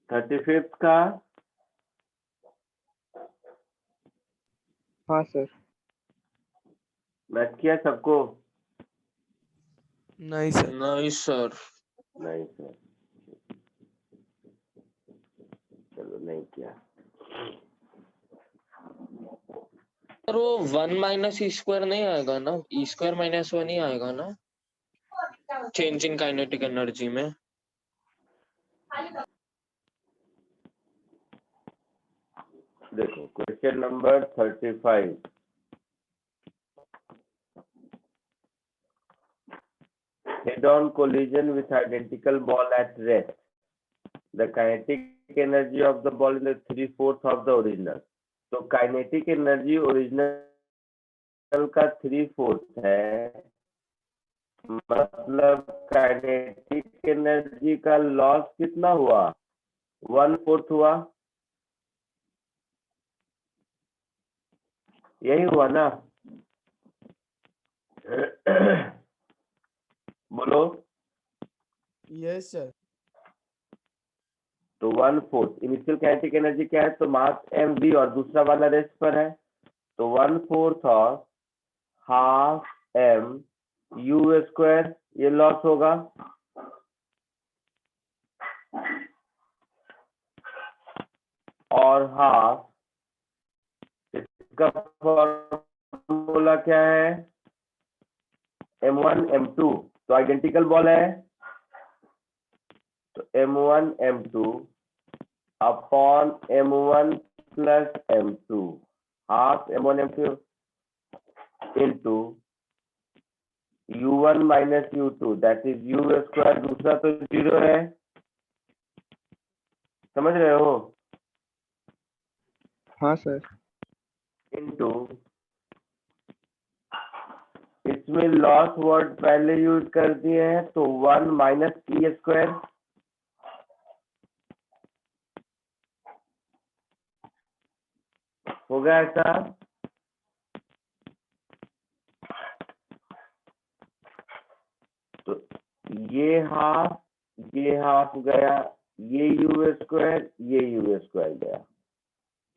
थर्टी फिफ्थ का? हाँ सर। मैच किया सबको? नहीं सर। नहीं सर। नहीं सर, चलो नहीं किया। सर वो 1 माइनस ई स्क्वायर नहीं आएगा ना, ई स्क्वायर माइनस 1 ही आएगा ना चेंज इन काइनेटिक एनर्जी में? देखो question number 35। Head-on collision with identical ball at rest. The kinetic energy of the ball is 3/4 of the original. तो काइनेटिक एनर्जी ओरिजिनल का 3/4 है, मतलब काइनेटिक एनर्जी का loss कितना हुआ? 1/4 हुआ। यही हुआ ना? बोलो। Yes sir. तो 1/4 इनिशियल काइनेटिक एनर्जी क्या है? तो मास mv और दूसरा वाला रेस्ट पर है, तो 1/4 of half m u square ये लॉस होगा। और हाफ इसका फॉर्मूला क्या है? m1 m2, तो आइडेंटिकल बॉल है, तो m1 m2 upon m1 plus m2 half m1 m2 into u1 minus u2 that is u square, दूसरा तो 0 है, समझ रहे हो? हाँ सर। इंटू इसमें लॉस वर्ड पहले यूज कर दिए हैं, तो 1 माइनस ई स्क्वायर हो गया ऐसा। तो ये हाफ गया, ये यू स्क्वायर गया,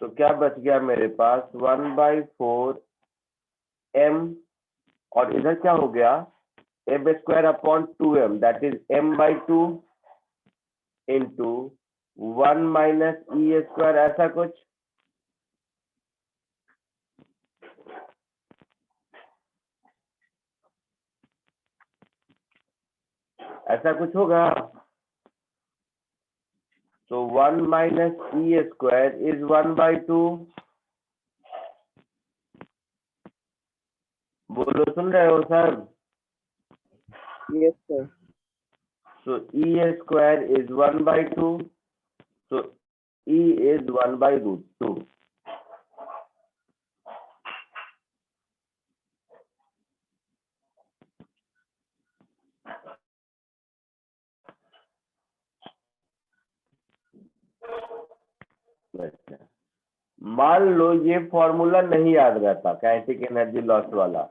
तो क्या बच गया मेरे पास? 1/4 m, और इधर क्या हो गया? m square upon 2m that is m/2 into 1 minus E square, ऐसा कुछ। ऐसा कुछ होगा। तो 1 माइनस ई स्क्वायर इज 1/2। बोलो, सुन रहे हो sir? Yes sir. So E square is 1/2. So E is 1/√2. अच्छा, मान लो ये फॉर्मूला नहीं याद रहता काइनेटिक एनर्जी लॉस वाला,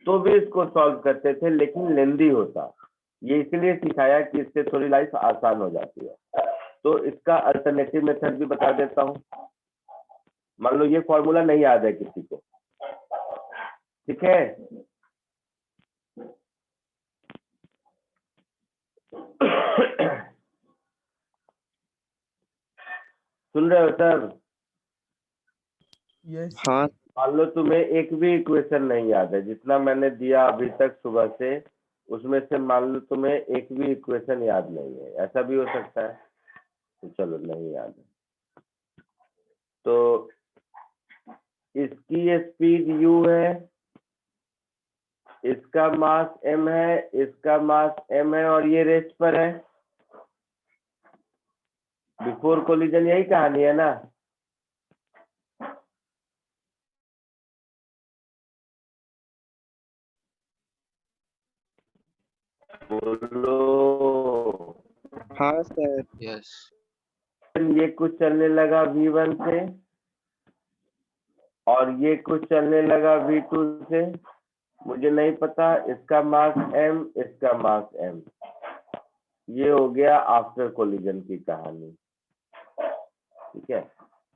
तो भी इसको सॉल्व करते थे, लेकिन लेंदी होता। ये इसलिए सिखाया कि इससे थोड़ी लाइफ आसान हो जाती है। तो इसका अल्टरनेटिव मेथड भी बता देता हूँ। मान लो ये फॉर्मूला नहीं याद है किसी को, ठीक है? सुन रहे हो सर? यस। हाँ। मान लो तुम्हें एक भी इक्वेशन नहीं याद है, जितना मैंने दिया अभी तक सुबह से, उसमें से मान लो तुम्हें एक भी इक्वेशन याद नहीं है, ऐसा भी हो सकता है। तो चलो नहीं याद है, तो इसकी स्पीड u है, इसका मास m है, इसका मास m है, और ये रेस्ट पर है। बिफोर कोलिजन यही कहानी है ना? बोलो। हाँ सर। यस। ये कुछ चलने लगा V1 से और ये कुछ चलने लगा V2 से। मुझे नहीं पता, इसका मास m, इसका मास m। ये हो गया आफ्टर कोलिजन की कहानी, ठीक है।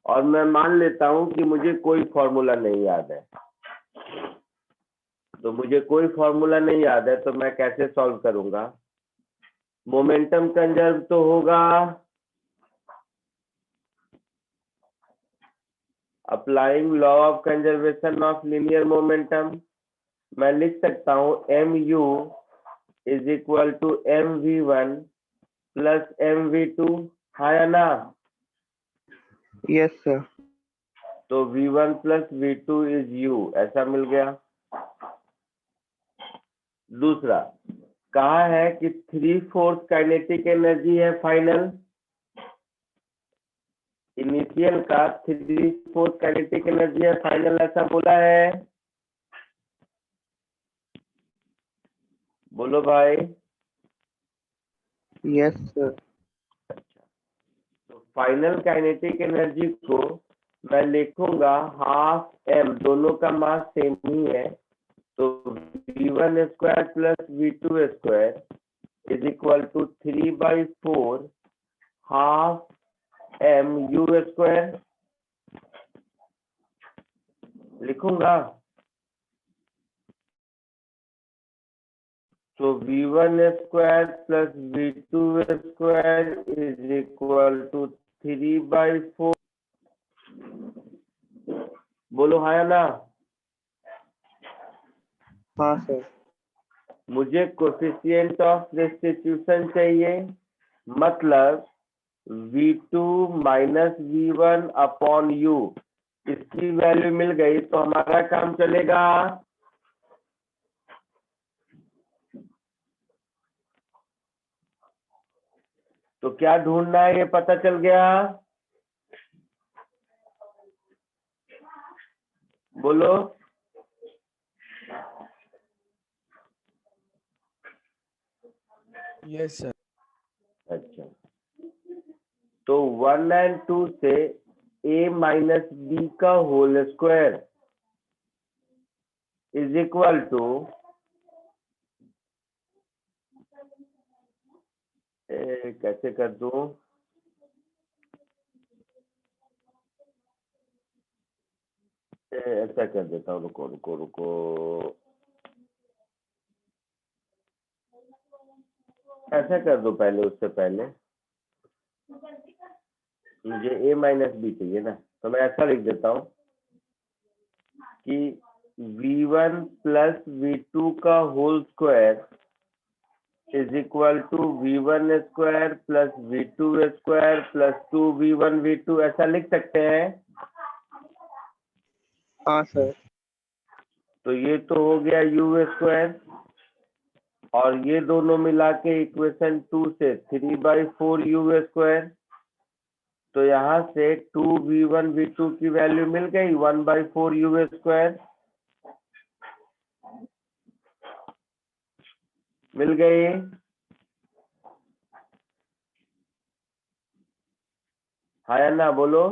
और मैं मान लेता हूं कि मुझे कोई फॉर्मूला नहीं याद है, तो मुझे कोई फॉर्मूला नहीं याद है तो मैं कैसे सॉल्व करूंगा? मोमेंटम कंजर्व तो होगा, applying law of conservation of linear momentum. मैं लिख सकता हूं mu is equal to mv1 plus mv2, हाँ या ना? Yes sir. तो v1 plus v2 is u, ऐसा मिल गया। दूसरा कहा है कि 3/4 काइनेटिक एनर्जी है फाइनल, इनिशियल का 3/4 काइनेटिक एनर्जी है फाइनल, ऐसा बोला है। बोलो भाई। Yes sir. तो फाइनल काइनेटिक एनर्जी को मैं लिखूंगा हाफ m, दोनों का मास सेम ही है, तो v1 square plus v2 square is equal to 3/4 half m u square लिखूंगा। तो v1 square plus v2 square is equal to 3/4। बोलो हाँ या ना? हाँ सर। मुझे कोफिशिएंट ऑफ रेस्टिट्यूशन चाहिए, मतलब v2 minus v1 upon u, इसकी वैल्यू मिल गई तो हमारा काम चलेगा। तो क्या ढूंढना है ये पता चल गया? बोलो। Yes, sir. अच्छा, तो 1 और 2 से a माइनस बी का whole square is equal to कैसे कर दूं? ऐसा कर देता हूँ, रुको रुको रुको, ऐसा कर दो पहले, उससे पहले मुझे a माइनस बी चाहिए ना, तो मैं ऐसा लिख देता हूँ कि v1 प्लस v2 का whole square is equal to v1 square plus v2 square plus 2v1 v2, ऐसा लिख सकते हैं। हाँ सर। तो ये तो हो गया u स्क्वायर, और ये दोनों मिला के इक्वेशन 2 से 3/4 u स्क्वायर। तो यहाँ से 2v1 v2 की वैल्यू मिल गई 1/4 u स्क्वायर मिल गई। हाँ या ना? बोलो।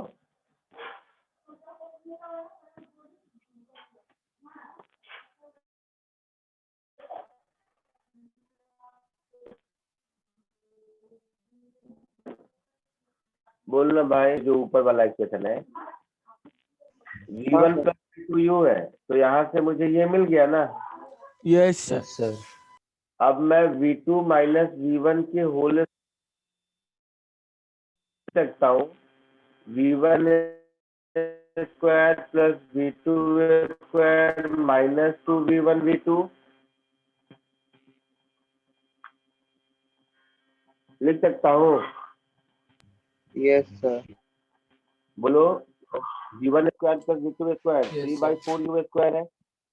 बोलना भाई, जो ऊपर वाला इक्वेशन है v1 प्लस v2 u है, तो यहाँ से मुझे ये मिल गया ना। Yes, sir. Yes sir. अब मैं v2 माइनस v1 के होल सकता हूँ, v1 square plus v2 square minus 2v1 v2 लिख सकता हूँ। Yes sir. बोलो। v1 square plus v2 square Yes, 3/4 u square है,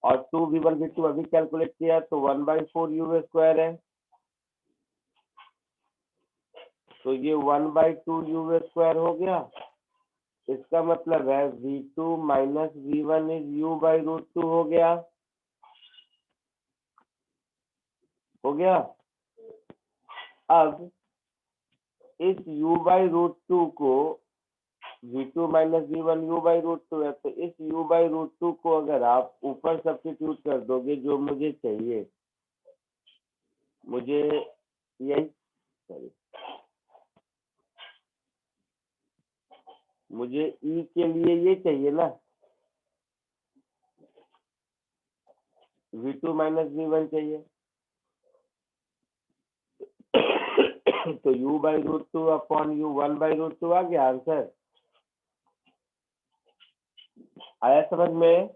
और 2v1 v2 अभी कैलकुलेट किया तो 1/4 u स्क्वायर है, तो ये 1/2 u स्क्वायर हो गया। इसका मतलब है v2 minus v1 is u/√2 हो गया। हो गया। अब इस u बाई रूट टू को v2 minus v1 u by root two है, तो इस u बाई रूट टू को अगर आप ऊपर सब्स्टिट्यूट कर दोगे, जो मुझे चाहिए, मुझे यही सॉरी मुझे e के लिए ये चाहिए ना, v2 माइनस v1 चाहिए। तो u by root two upon u 1 by root two आ गया आंसर। आया समझ में?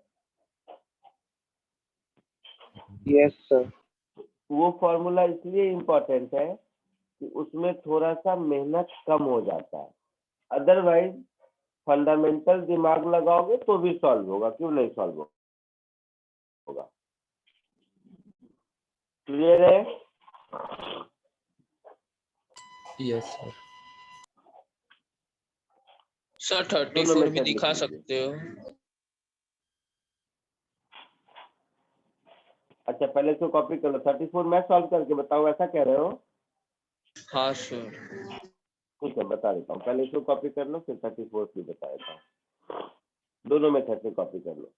Yes sir. वो फॉर्मूला इसलिए इम्पोर्टेंट है कि उसमें थोड़ा सा मेहनत कम हो जाता है, अदरवाइज फंडामेंटल दिमाग लगाओगे तो भी सॉल्व होगा, क्यों नहीं सॉल्व होगा? क्लियर है? Yes sir. सर दोनों 34 भी मेथड दिखा लिख लीजिए। सकते हो। अच्छा, पहले इसको कॉपी कर लो। 34 मैं सॉल्व करके बताऊँ, ऐसा कह रहे हो? हाँ सर। ठीक है, बता देता हूँ। पहले इसको कॉपी कर लो, फिर 34 भी बता देता हूँ। दोनों मेथड से कॉपी कर लो।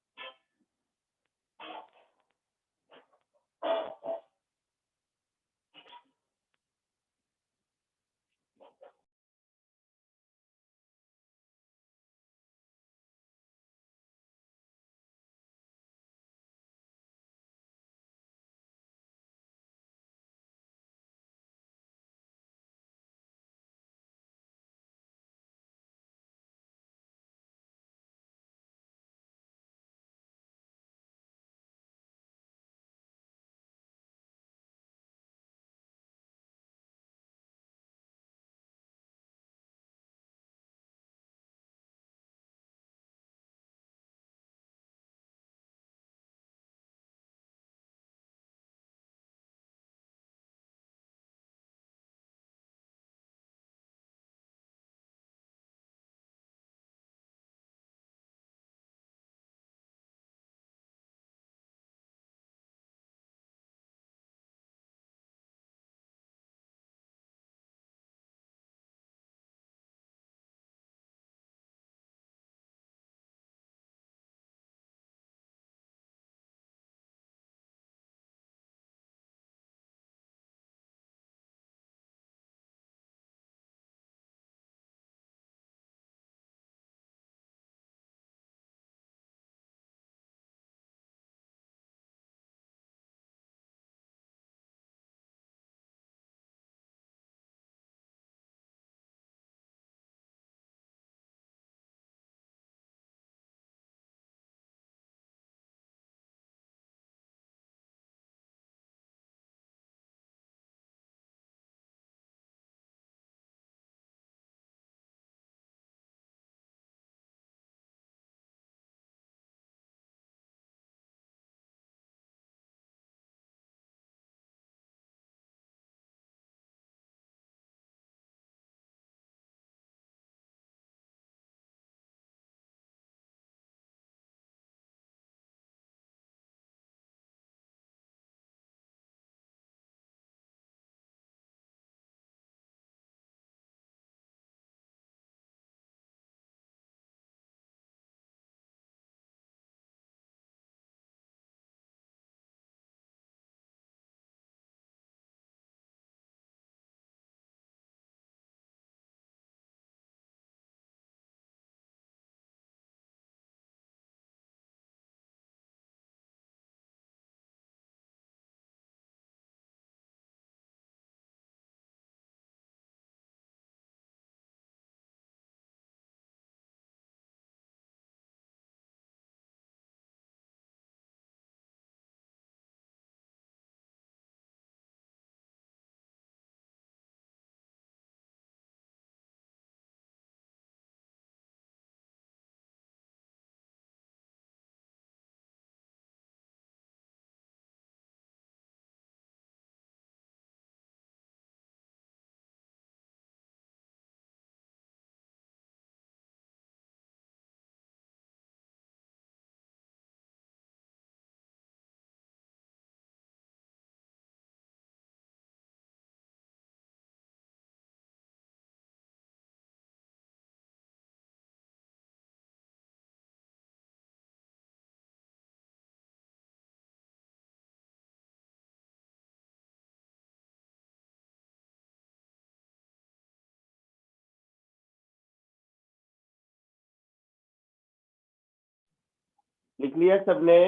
लिख लिया सबने?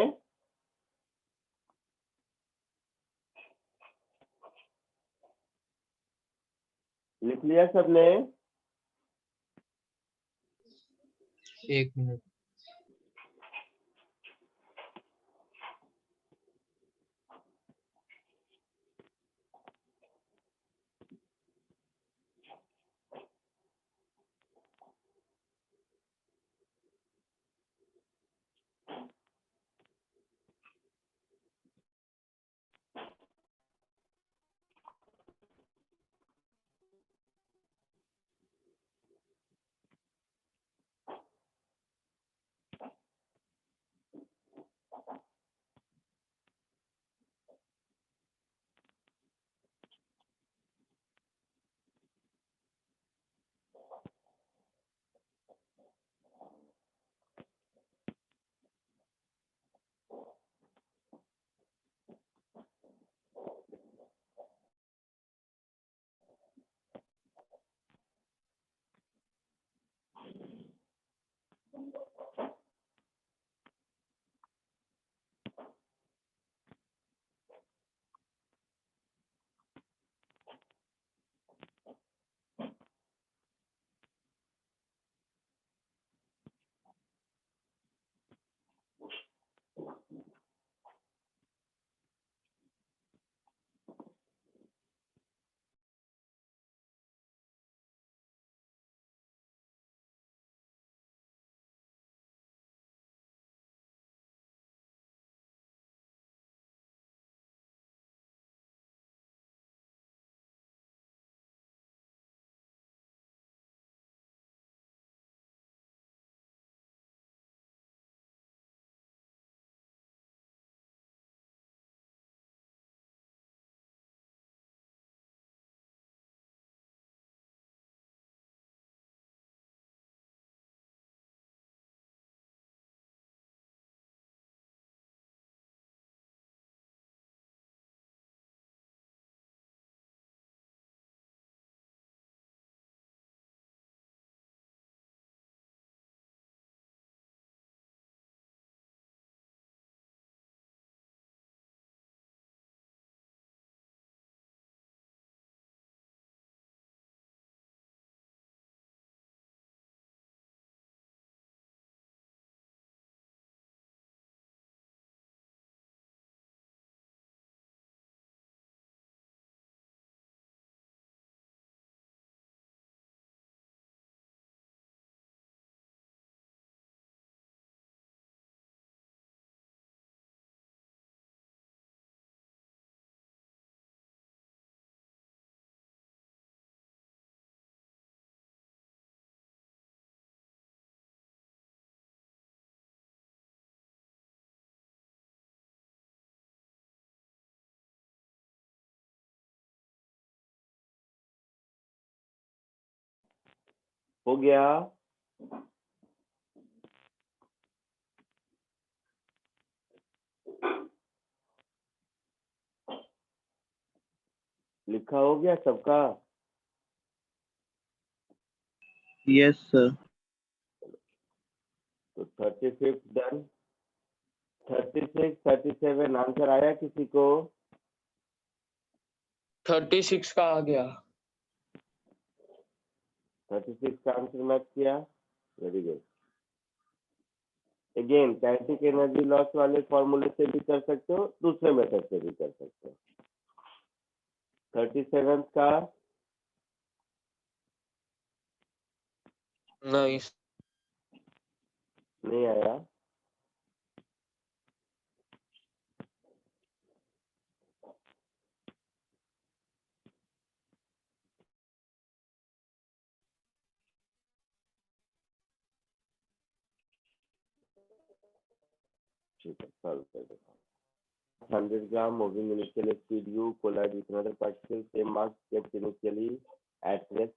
लिख लिया सबने? एक मिनट। हो गया? लिखा हो गया सबका? Yes sir. तो 35 डन। 36 37 आंसर आया किसी को? 36 का आ गया। 36 का आंसर मैच किया? Very good. Again kinetic energy loss वाले फॉर्मूले से भी कर सकते हो, दूसरे मेथड से भी कर सकते हो। 37 का नहीं नहीं आया? ठीक है, सॉल्व कर देता हूँ। 100 ग्राम moving initial speed u collide with another particle same mass kept initially at rest.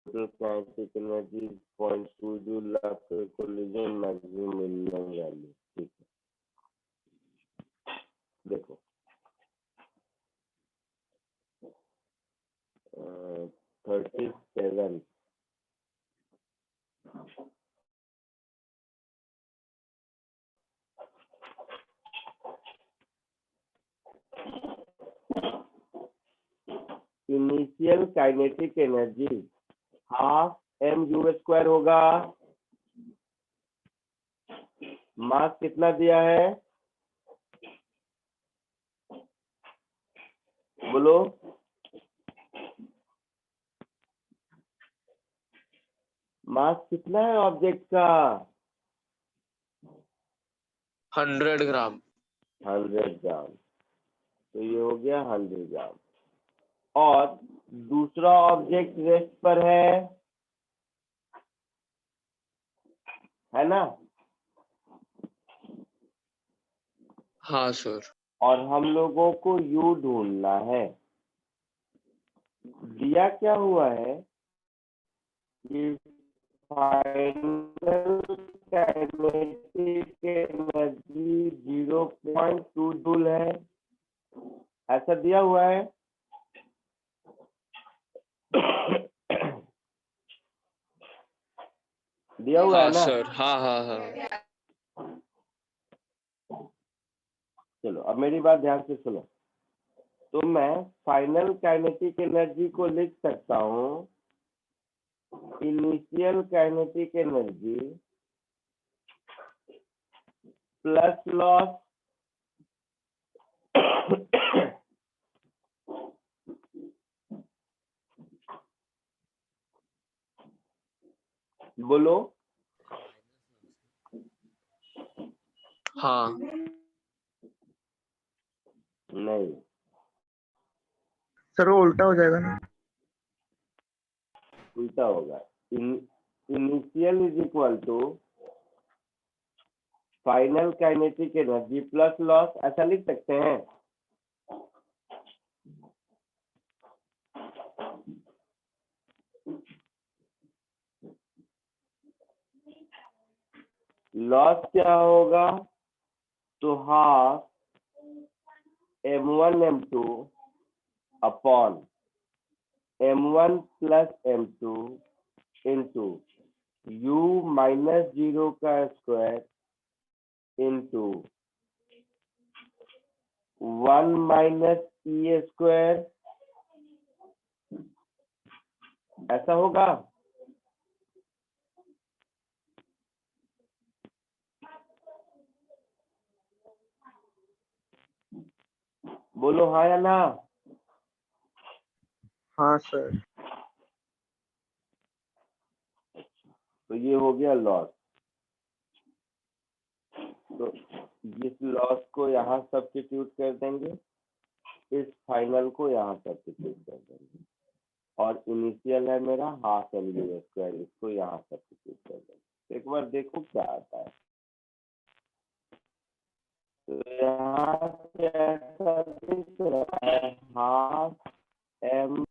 Total kinetic energy is 0.2 joule after collision, maximum minimum value. ठीक है, देखो 37 initial kinetic energy half mu² होगा। मास कितना दिया है बोलो? मास कितना है ऑब्जेक्ट का? 100 ग्राम। 100 ग्राम। तो ये हो गया 100 ग्राम। और दूसरा ऑब्जेक्ट रेस्ट पर है ना? हाँ सर। और हम लोगों को U ढूंढना है। दिया क्या हुआ है कि फाइनल काइनेटिक एनर्जी 0.2 जूल है, ऐसा दिया हुआ है। दिया हुआ है हाँ ना? सर। हाँ। चलो अब मेरी बात ध्यान से सुनो। तो मैं फाइनल काइनेटिक एनर्जी को लिख सकता हूँ initial kinetic energy plus loss बोलो। हाँ। नहीं, सर वो उल्टा हो जाएगा ना। उल्टा होगा। Initial is equal to final kinetic energy plus loss, ऐसा लिख सकते हैं। लॉस क्या होगा? तो half m1 m2 upon m1 plus m2 into u minus 0 का square into 1 minus e square, ऐसा होगा। बोलो हाँ या ना? हाँ सर। तो ये हो गया लॉस। तो इस लॉस को यहाँ सब्स्टिट्यूट कर देंगे, इस फाइनल को यहाँ सब्स्टिट्यूट कर देंगे, और इनिशियल है मेरा हाफ mu², इसको यहाँ सब्स्टिट्यूट कर देंगे। एक बार देखो क्या आता है। तो यहाँ से ऐसा दिख रहा है half m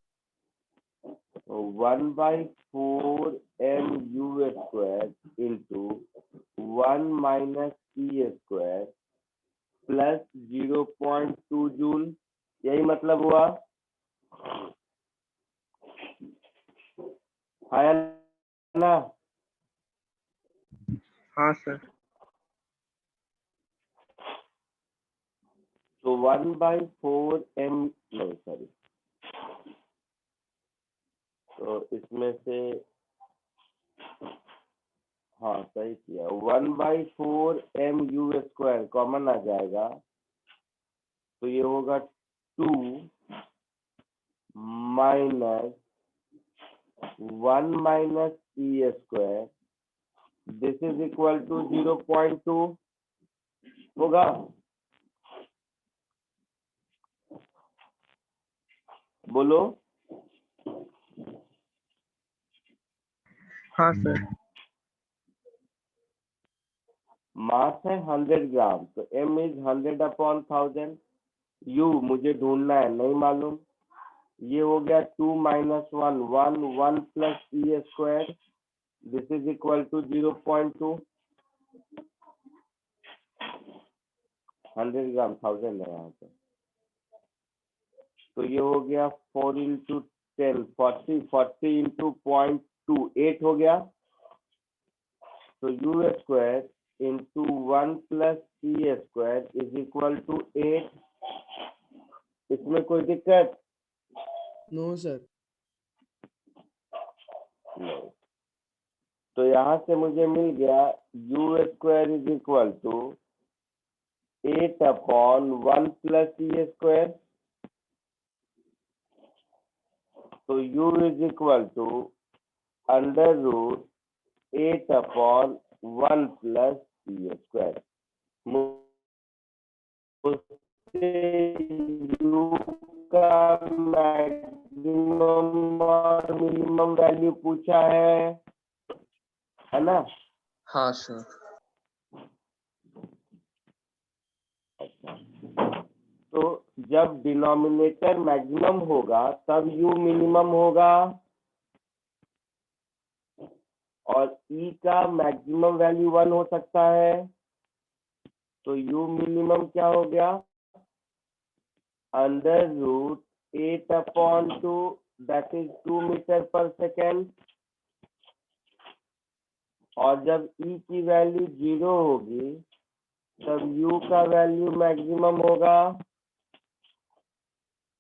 1/4 mu² into 1 minus e² plus 0.2 joule, यही मतलब हुआ। है ना? हाँ सर। तो 1/4 m, नहीं सॉरी, तो इसमें से हाँ सही किया, 1/4 mu² कॉमन आ जाएगा, तो ये होगा 2 minus 1 minus e², this is equal to 0.2 होगा। बोलो। हाँ सर। मास है 100 ग्राम, तो m इज 100/1000। u मुझे ढूंढना है, नहीं मालूम। ये हो गया 2 minus 1 1 1 plus e², this is equal to 0.2। 100 gram 1000 है यहाँ पे, तो ये हो गया 4 इंटू 10 40 इंटू 0.2 8 हो गया। तो u² into 1 plus e² is equal to 8। इसमें कोई दिक्कत? No, sir. नहीं। तो यहाँ से मुझे मिल गया u square is equal to 8/1 plus e square. तो u is equal to under root 8/1 plus e square. मुझसे u का मैक्सिमम और मिनिमम वैल्यू पूछा है ना? हाँ सर। तो जब डिनोमिनेटर मैक्सिमम होगा तब u मिनिमम होगा, और e का मैक्सिमम वैल्यू 1 हो सकता है। तो u मिनिमम क्या हो गया? Under root 8/2, that is 2 meter per second. और जब e की वैल्यू 0 होगी तब u का वैल्यू मैक्सिमम होगा,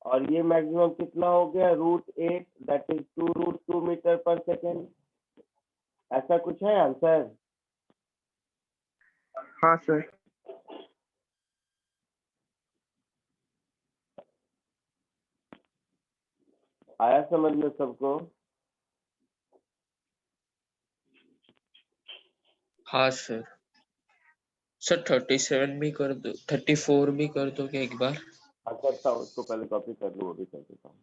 और ये मैक्सिमम कितना हो गया? √8, that is 2 meter per second. ऐसा कुछ है आंसर? हाँ सर। आया समझ में सबको? हाँ सर। सर 37 भी कर दो, 34 भी कर दो क्या एक बार? अच्छा, उसको पहले कॉपी कर लूँ, वो भी कर देता हूँ।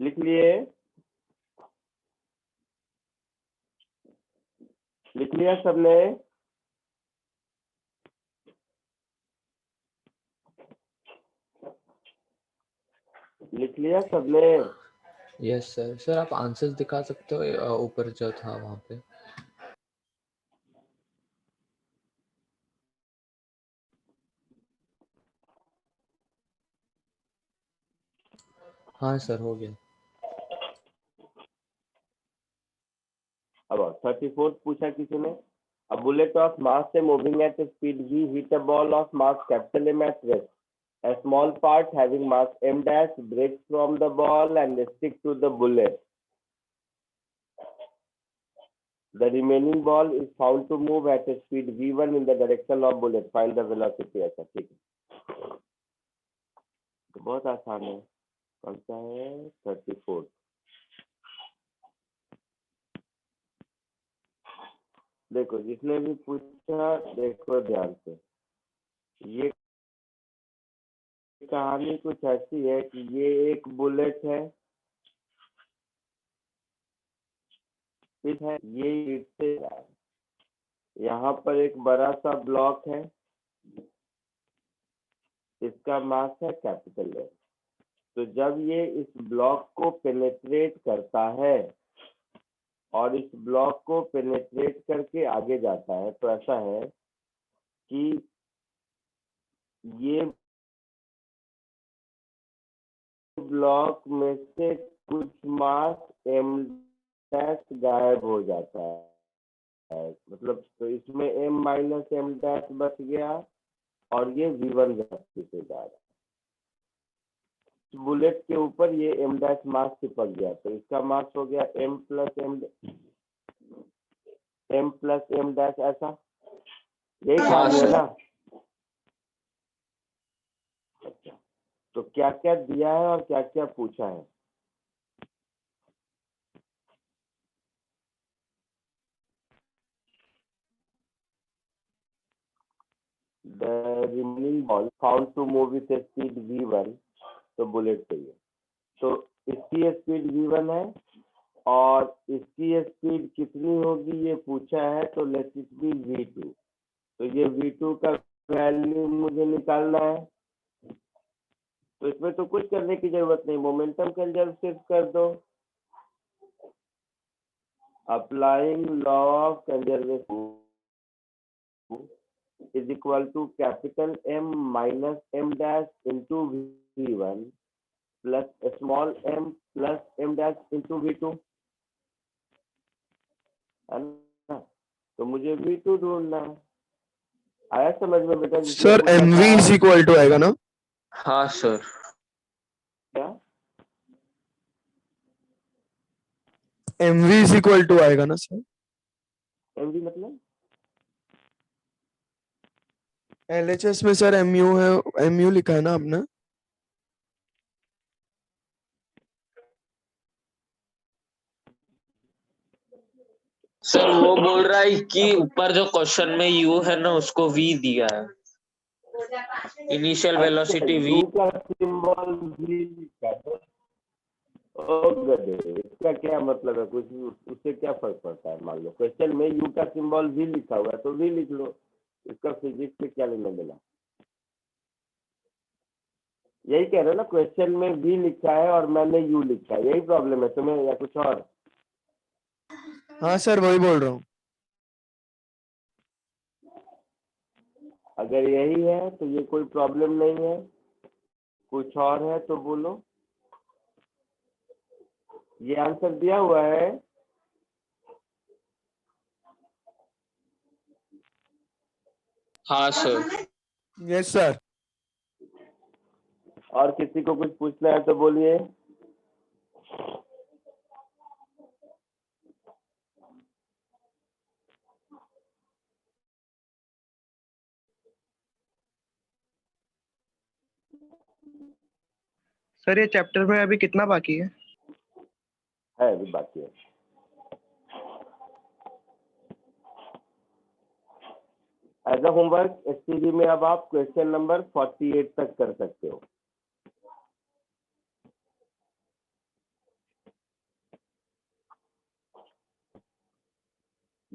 लिख लिए? लिख लिया सबने? लिख लिया सबने? Yes sir. सर आप आंसर्स दिखा सकते हो ऊपर जो था वहाँ पे? हाँ सर हो गया। अब 34 पूछा किसी ने। A bullet of mass A moving at a speed v hit a ball of mass capital M at rest. A small part having mass m dash breaks from the ball and sticks to the bullet. The remaining ball is found to move at a speed v1 in the direction of bullet. Find the velocity. ऐसा ठीक है, तो बहुत आसान है। कौन सा है? 34। देखो जिसने भी पूछा, देखो ध्यान से, ये कहानी कुछ ऐसी है कि ये एक बुलेट है, ठीक है, ये ईंट से जा रहा है। यहाँ पर एक बड़ा सा ब्लॉक है, इसका मास है कैपिटल एम। तो जब ये इस ब्लॉक को पेनेट्रेट करता है और इस ब्लॉक को पेनेट्रेट करके आगे जाता है, तो ऐसा है कि ये ब्लॉक में से कुछ मास एम डैश गायब हो जाता है, मतलब तो इसमें m माइनस एम डैश बच गया और ये v1 गति से जा रहा है। बुलेट के ऊपर ये m डैश मास चिपक गया, तो इसका मास हो गया m प्लस m डैश, ऐसा यही हाँ कहानी है सर। ना। अच्छा, तो क्या क्या दिया है और क्या क्या पूछा है? The remaining ball found to move with a speed v1, तो बुलेट चाहिए, तो इसकी स्पीड v1 है और इसकी स्पीड कितनी होगी ये पूछा है, तो लेट इट बी v2। तो ये v2 का वैल्यू मुझे निकालना है, तो इसमें तो कुछ करने की जरूरत नहीं, मोमेंटम कंजर्व सिर्फ कर दो। Applying law of conservation is equal to capital M minus M dash into V1 plus small m plus M dash into V2, है ना? तो मुझे V2 ढूंढना है। आया समझ में बेटा? जिसने सर पूछा mv था इज इक्वल टू आएगा ना? हाँ सर। क्या? mv इज इक्वल टू आएगा ना सर? MV मतलब LHS में सर mu है, mu लिखा है ना आपने? सर वो बोल रहा है कि ऊपर जो क्वेश्चन में u है ना उसको v दिया है, इनिशियल वेलोसिटी v। U का सिंबल V लिखा है। ओ गधे, इसका क्या मतलब है? कुछ उससे क्या फर्क पड़ता है? मान लो क्वेश्चन में U का सिंबल V लिखा हुआ है तो V लिख लो, इसका फिजिक्स से क्या लेना देना? यही कह रहे हो ना, क्वेश्चन में V लिखा है और मैंने U लिखा है, यही प्रॉब्लम है तुम्हें या कुछ और? हाँ सर वही बोल रहा हूँ। अगर यही है तो ये कोई प्रॉब्लम नहीं है, कुछ और है तो बोलो। ये आंसर दिया हुआ है। हाँ सर। Yes sir. और किसी को कुछ पूछना है तो बोलिए। सर ये चैप्टर में अभी कितना बाकी है? अभी बाकी है। एज अ होमवर्क एसटीडी में अब आप क्वेश्चन नंबर 48 तक कर सकते हो।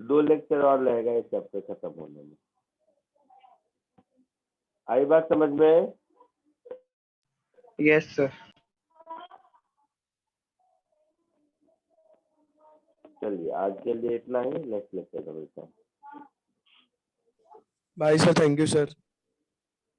2 लेक्चर और रहेगा इस चैप्टर खत्म होने में। आई बात समझ में? Yes sir. चलिए आज के लिए इतना ही, नेक्स्ट लेक्चर में मिलते हैं। Bye sir, thank you sir.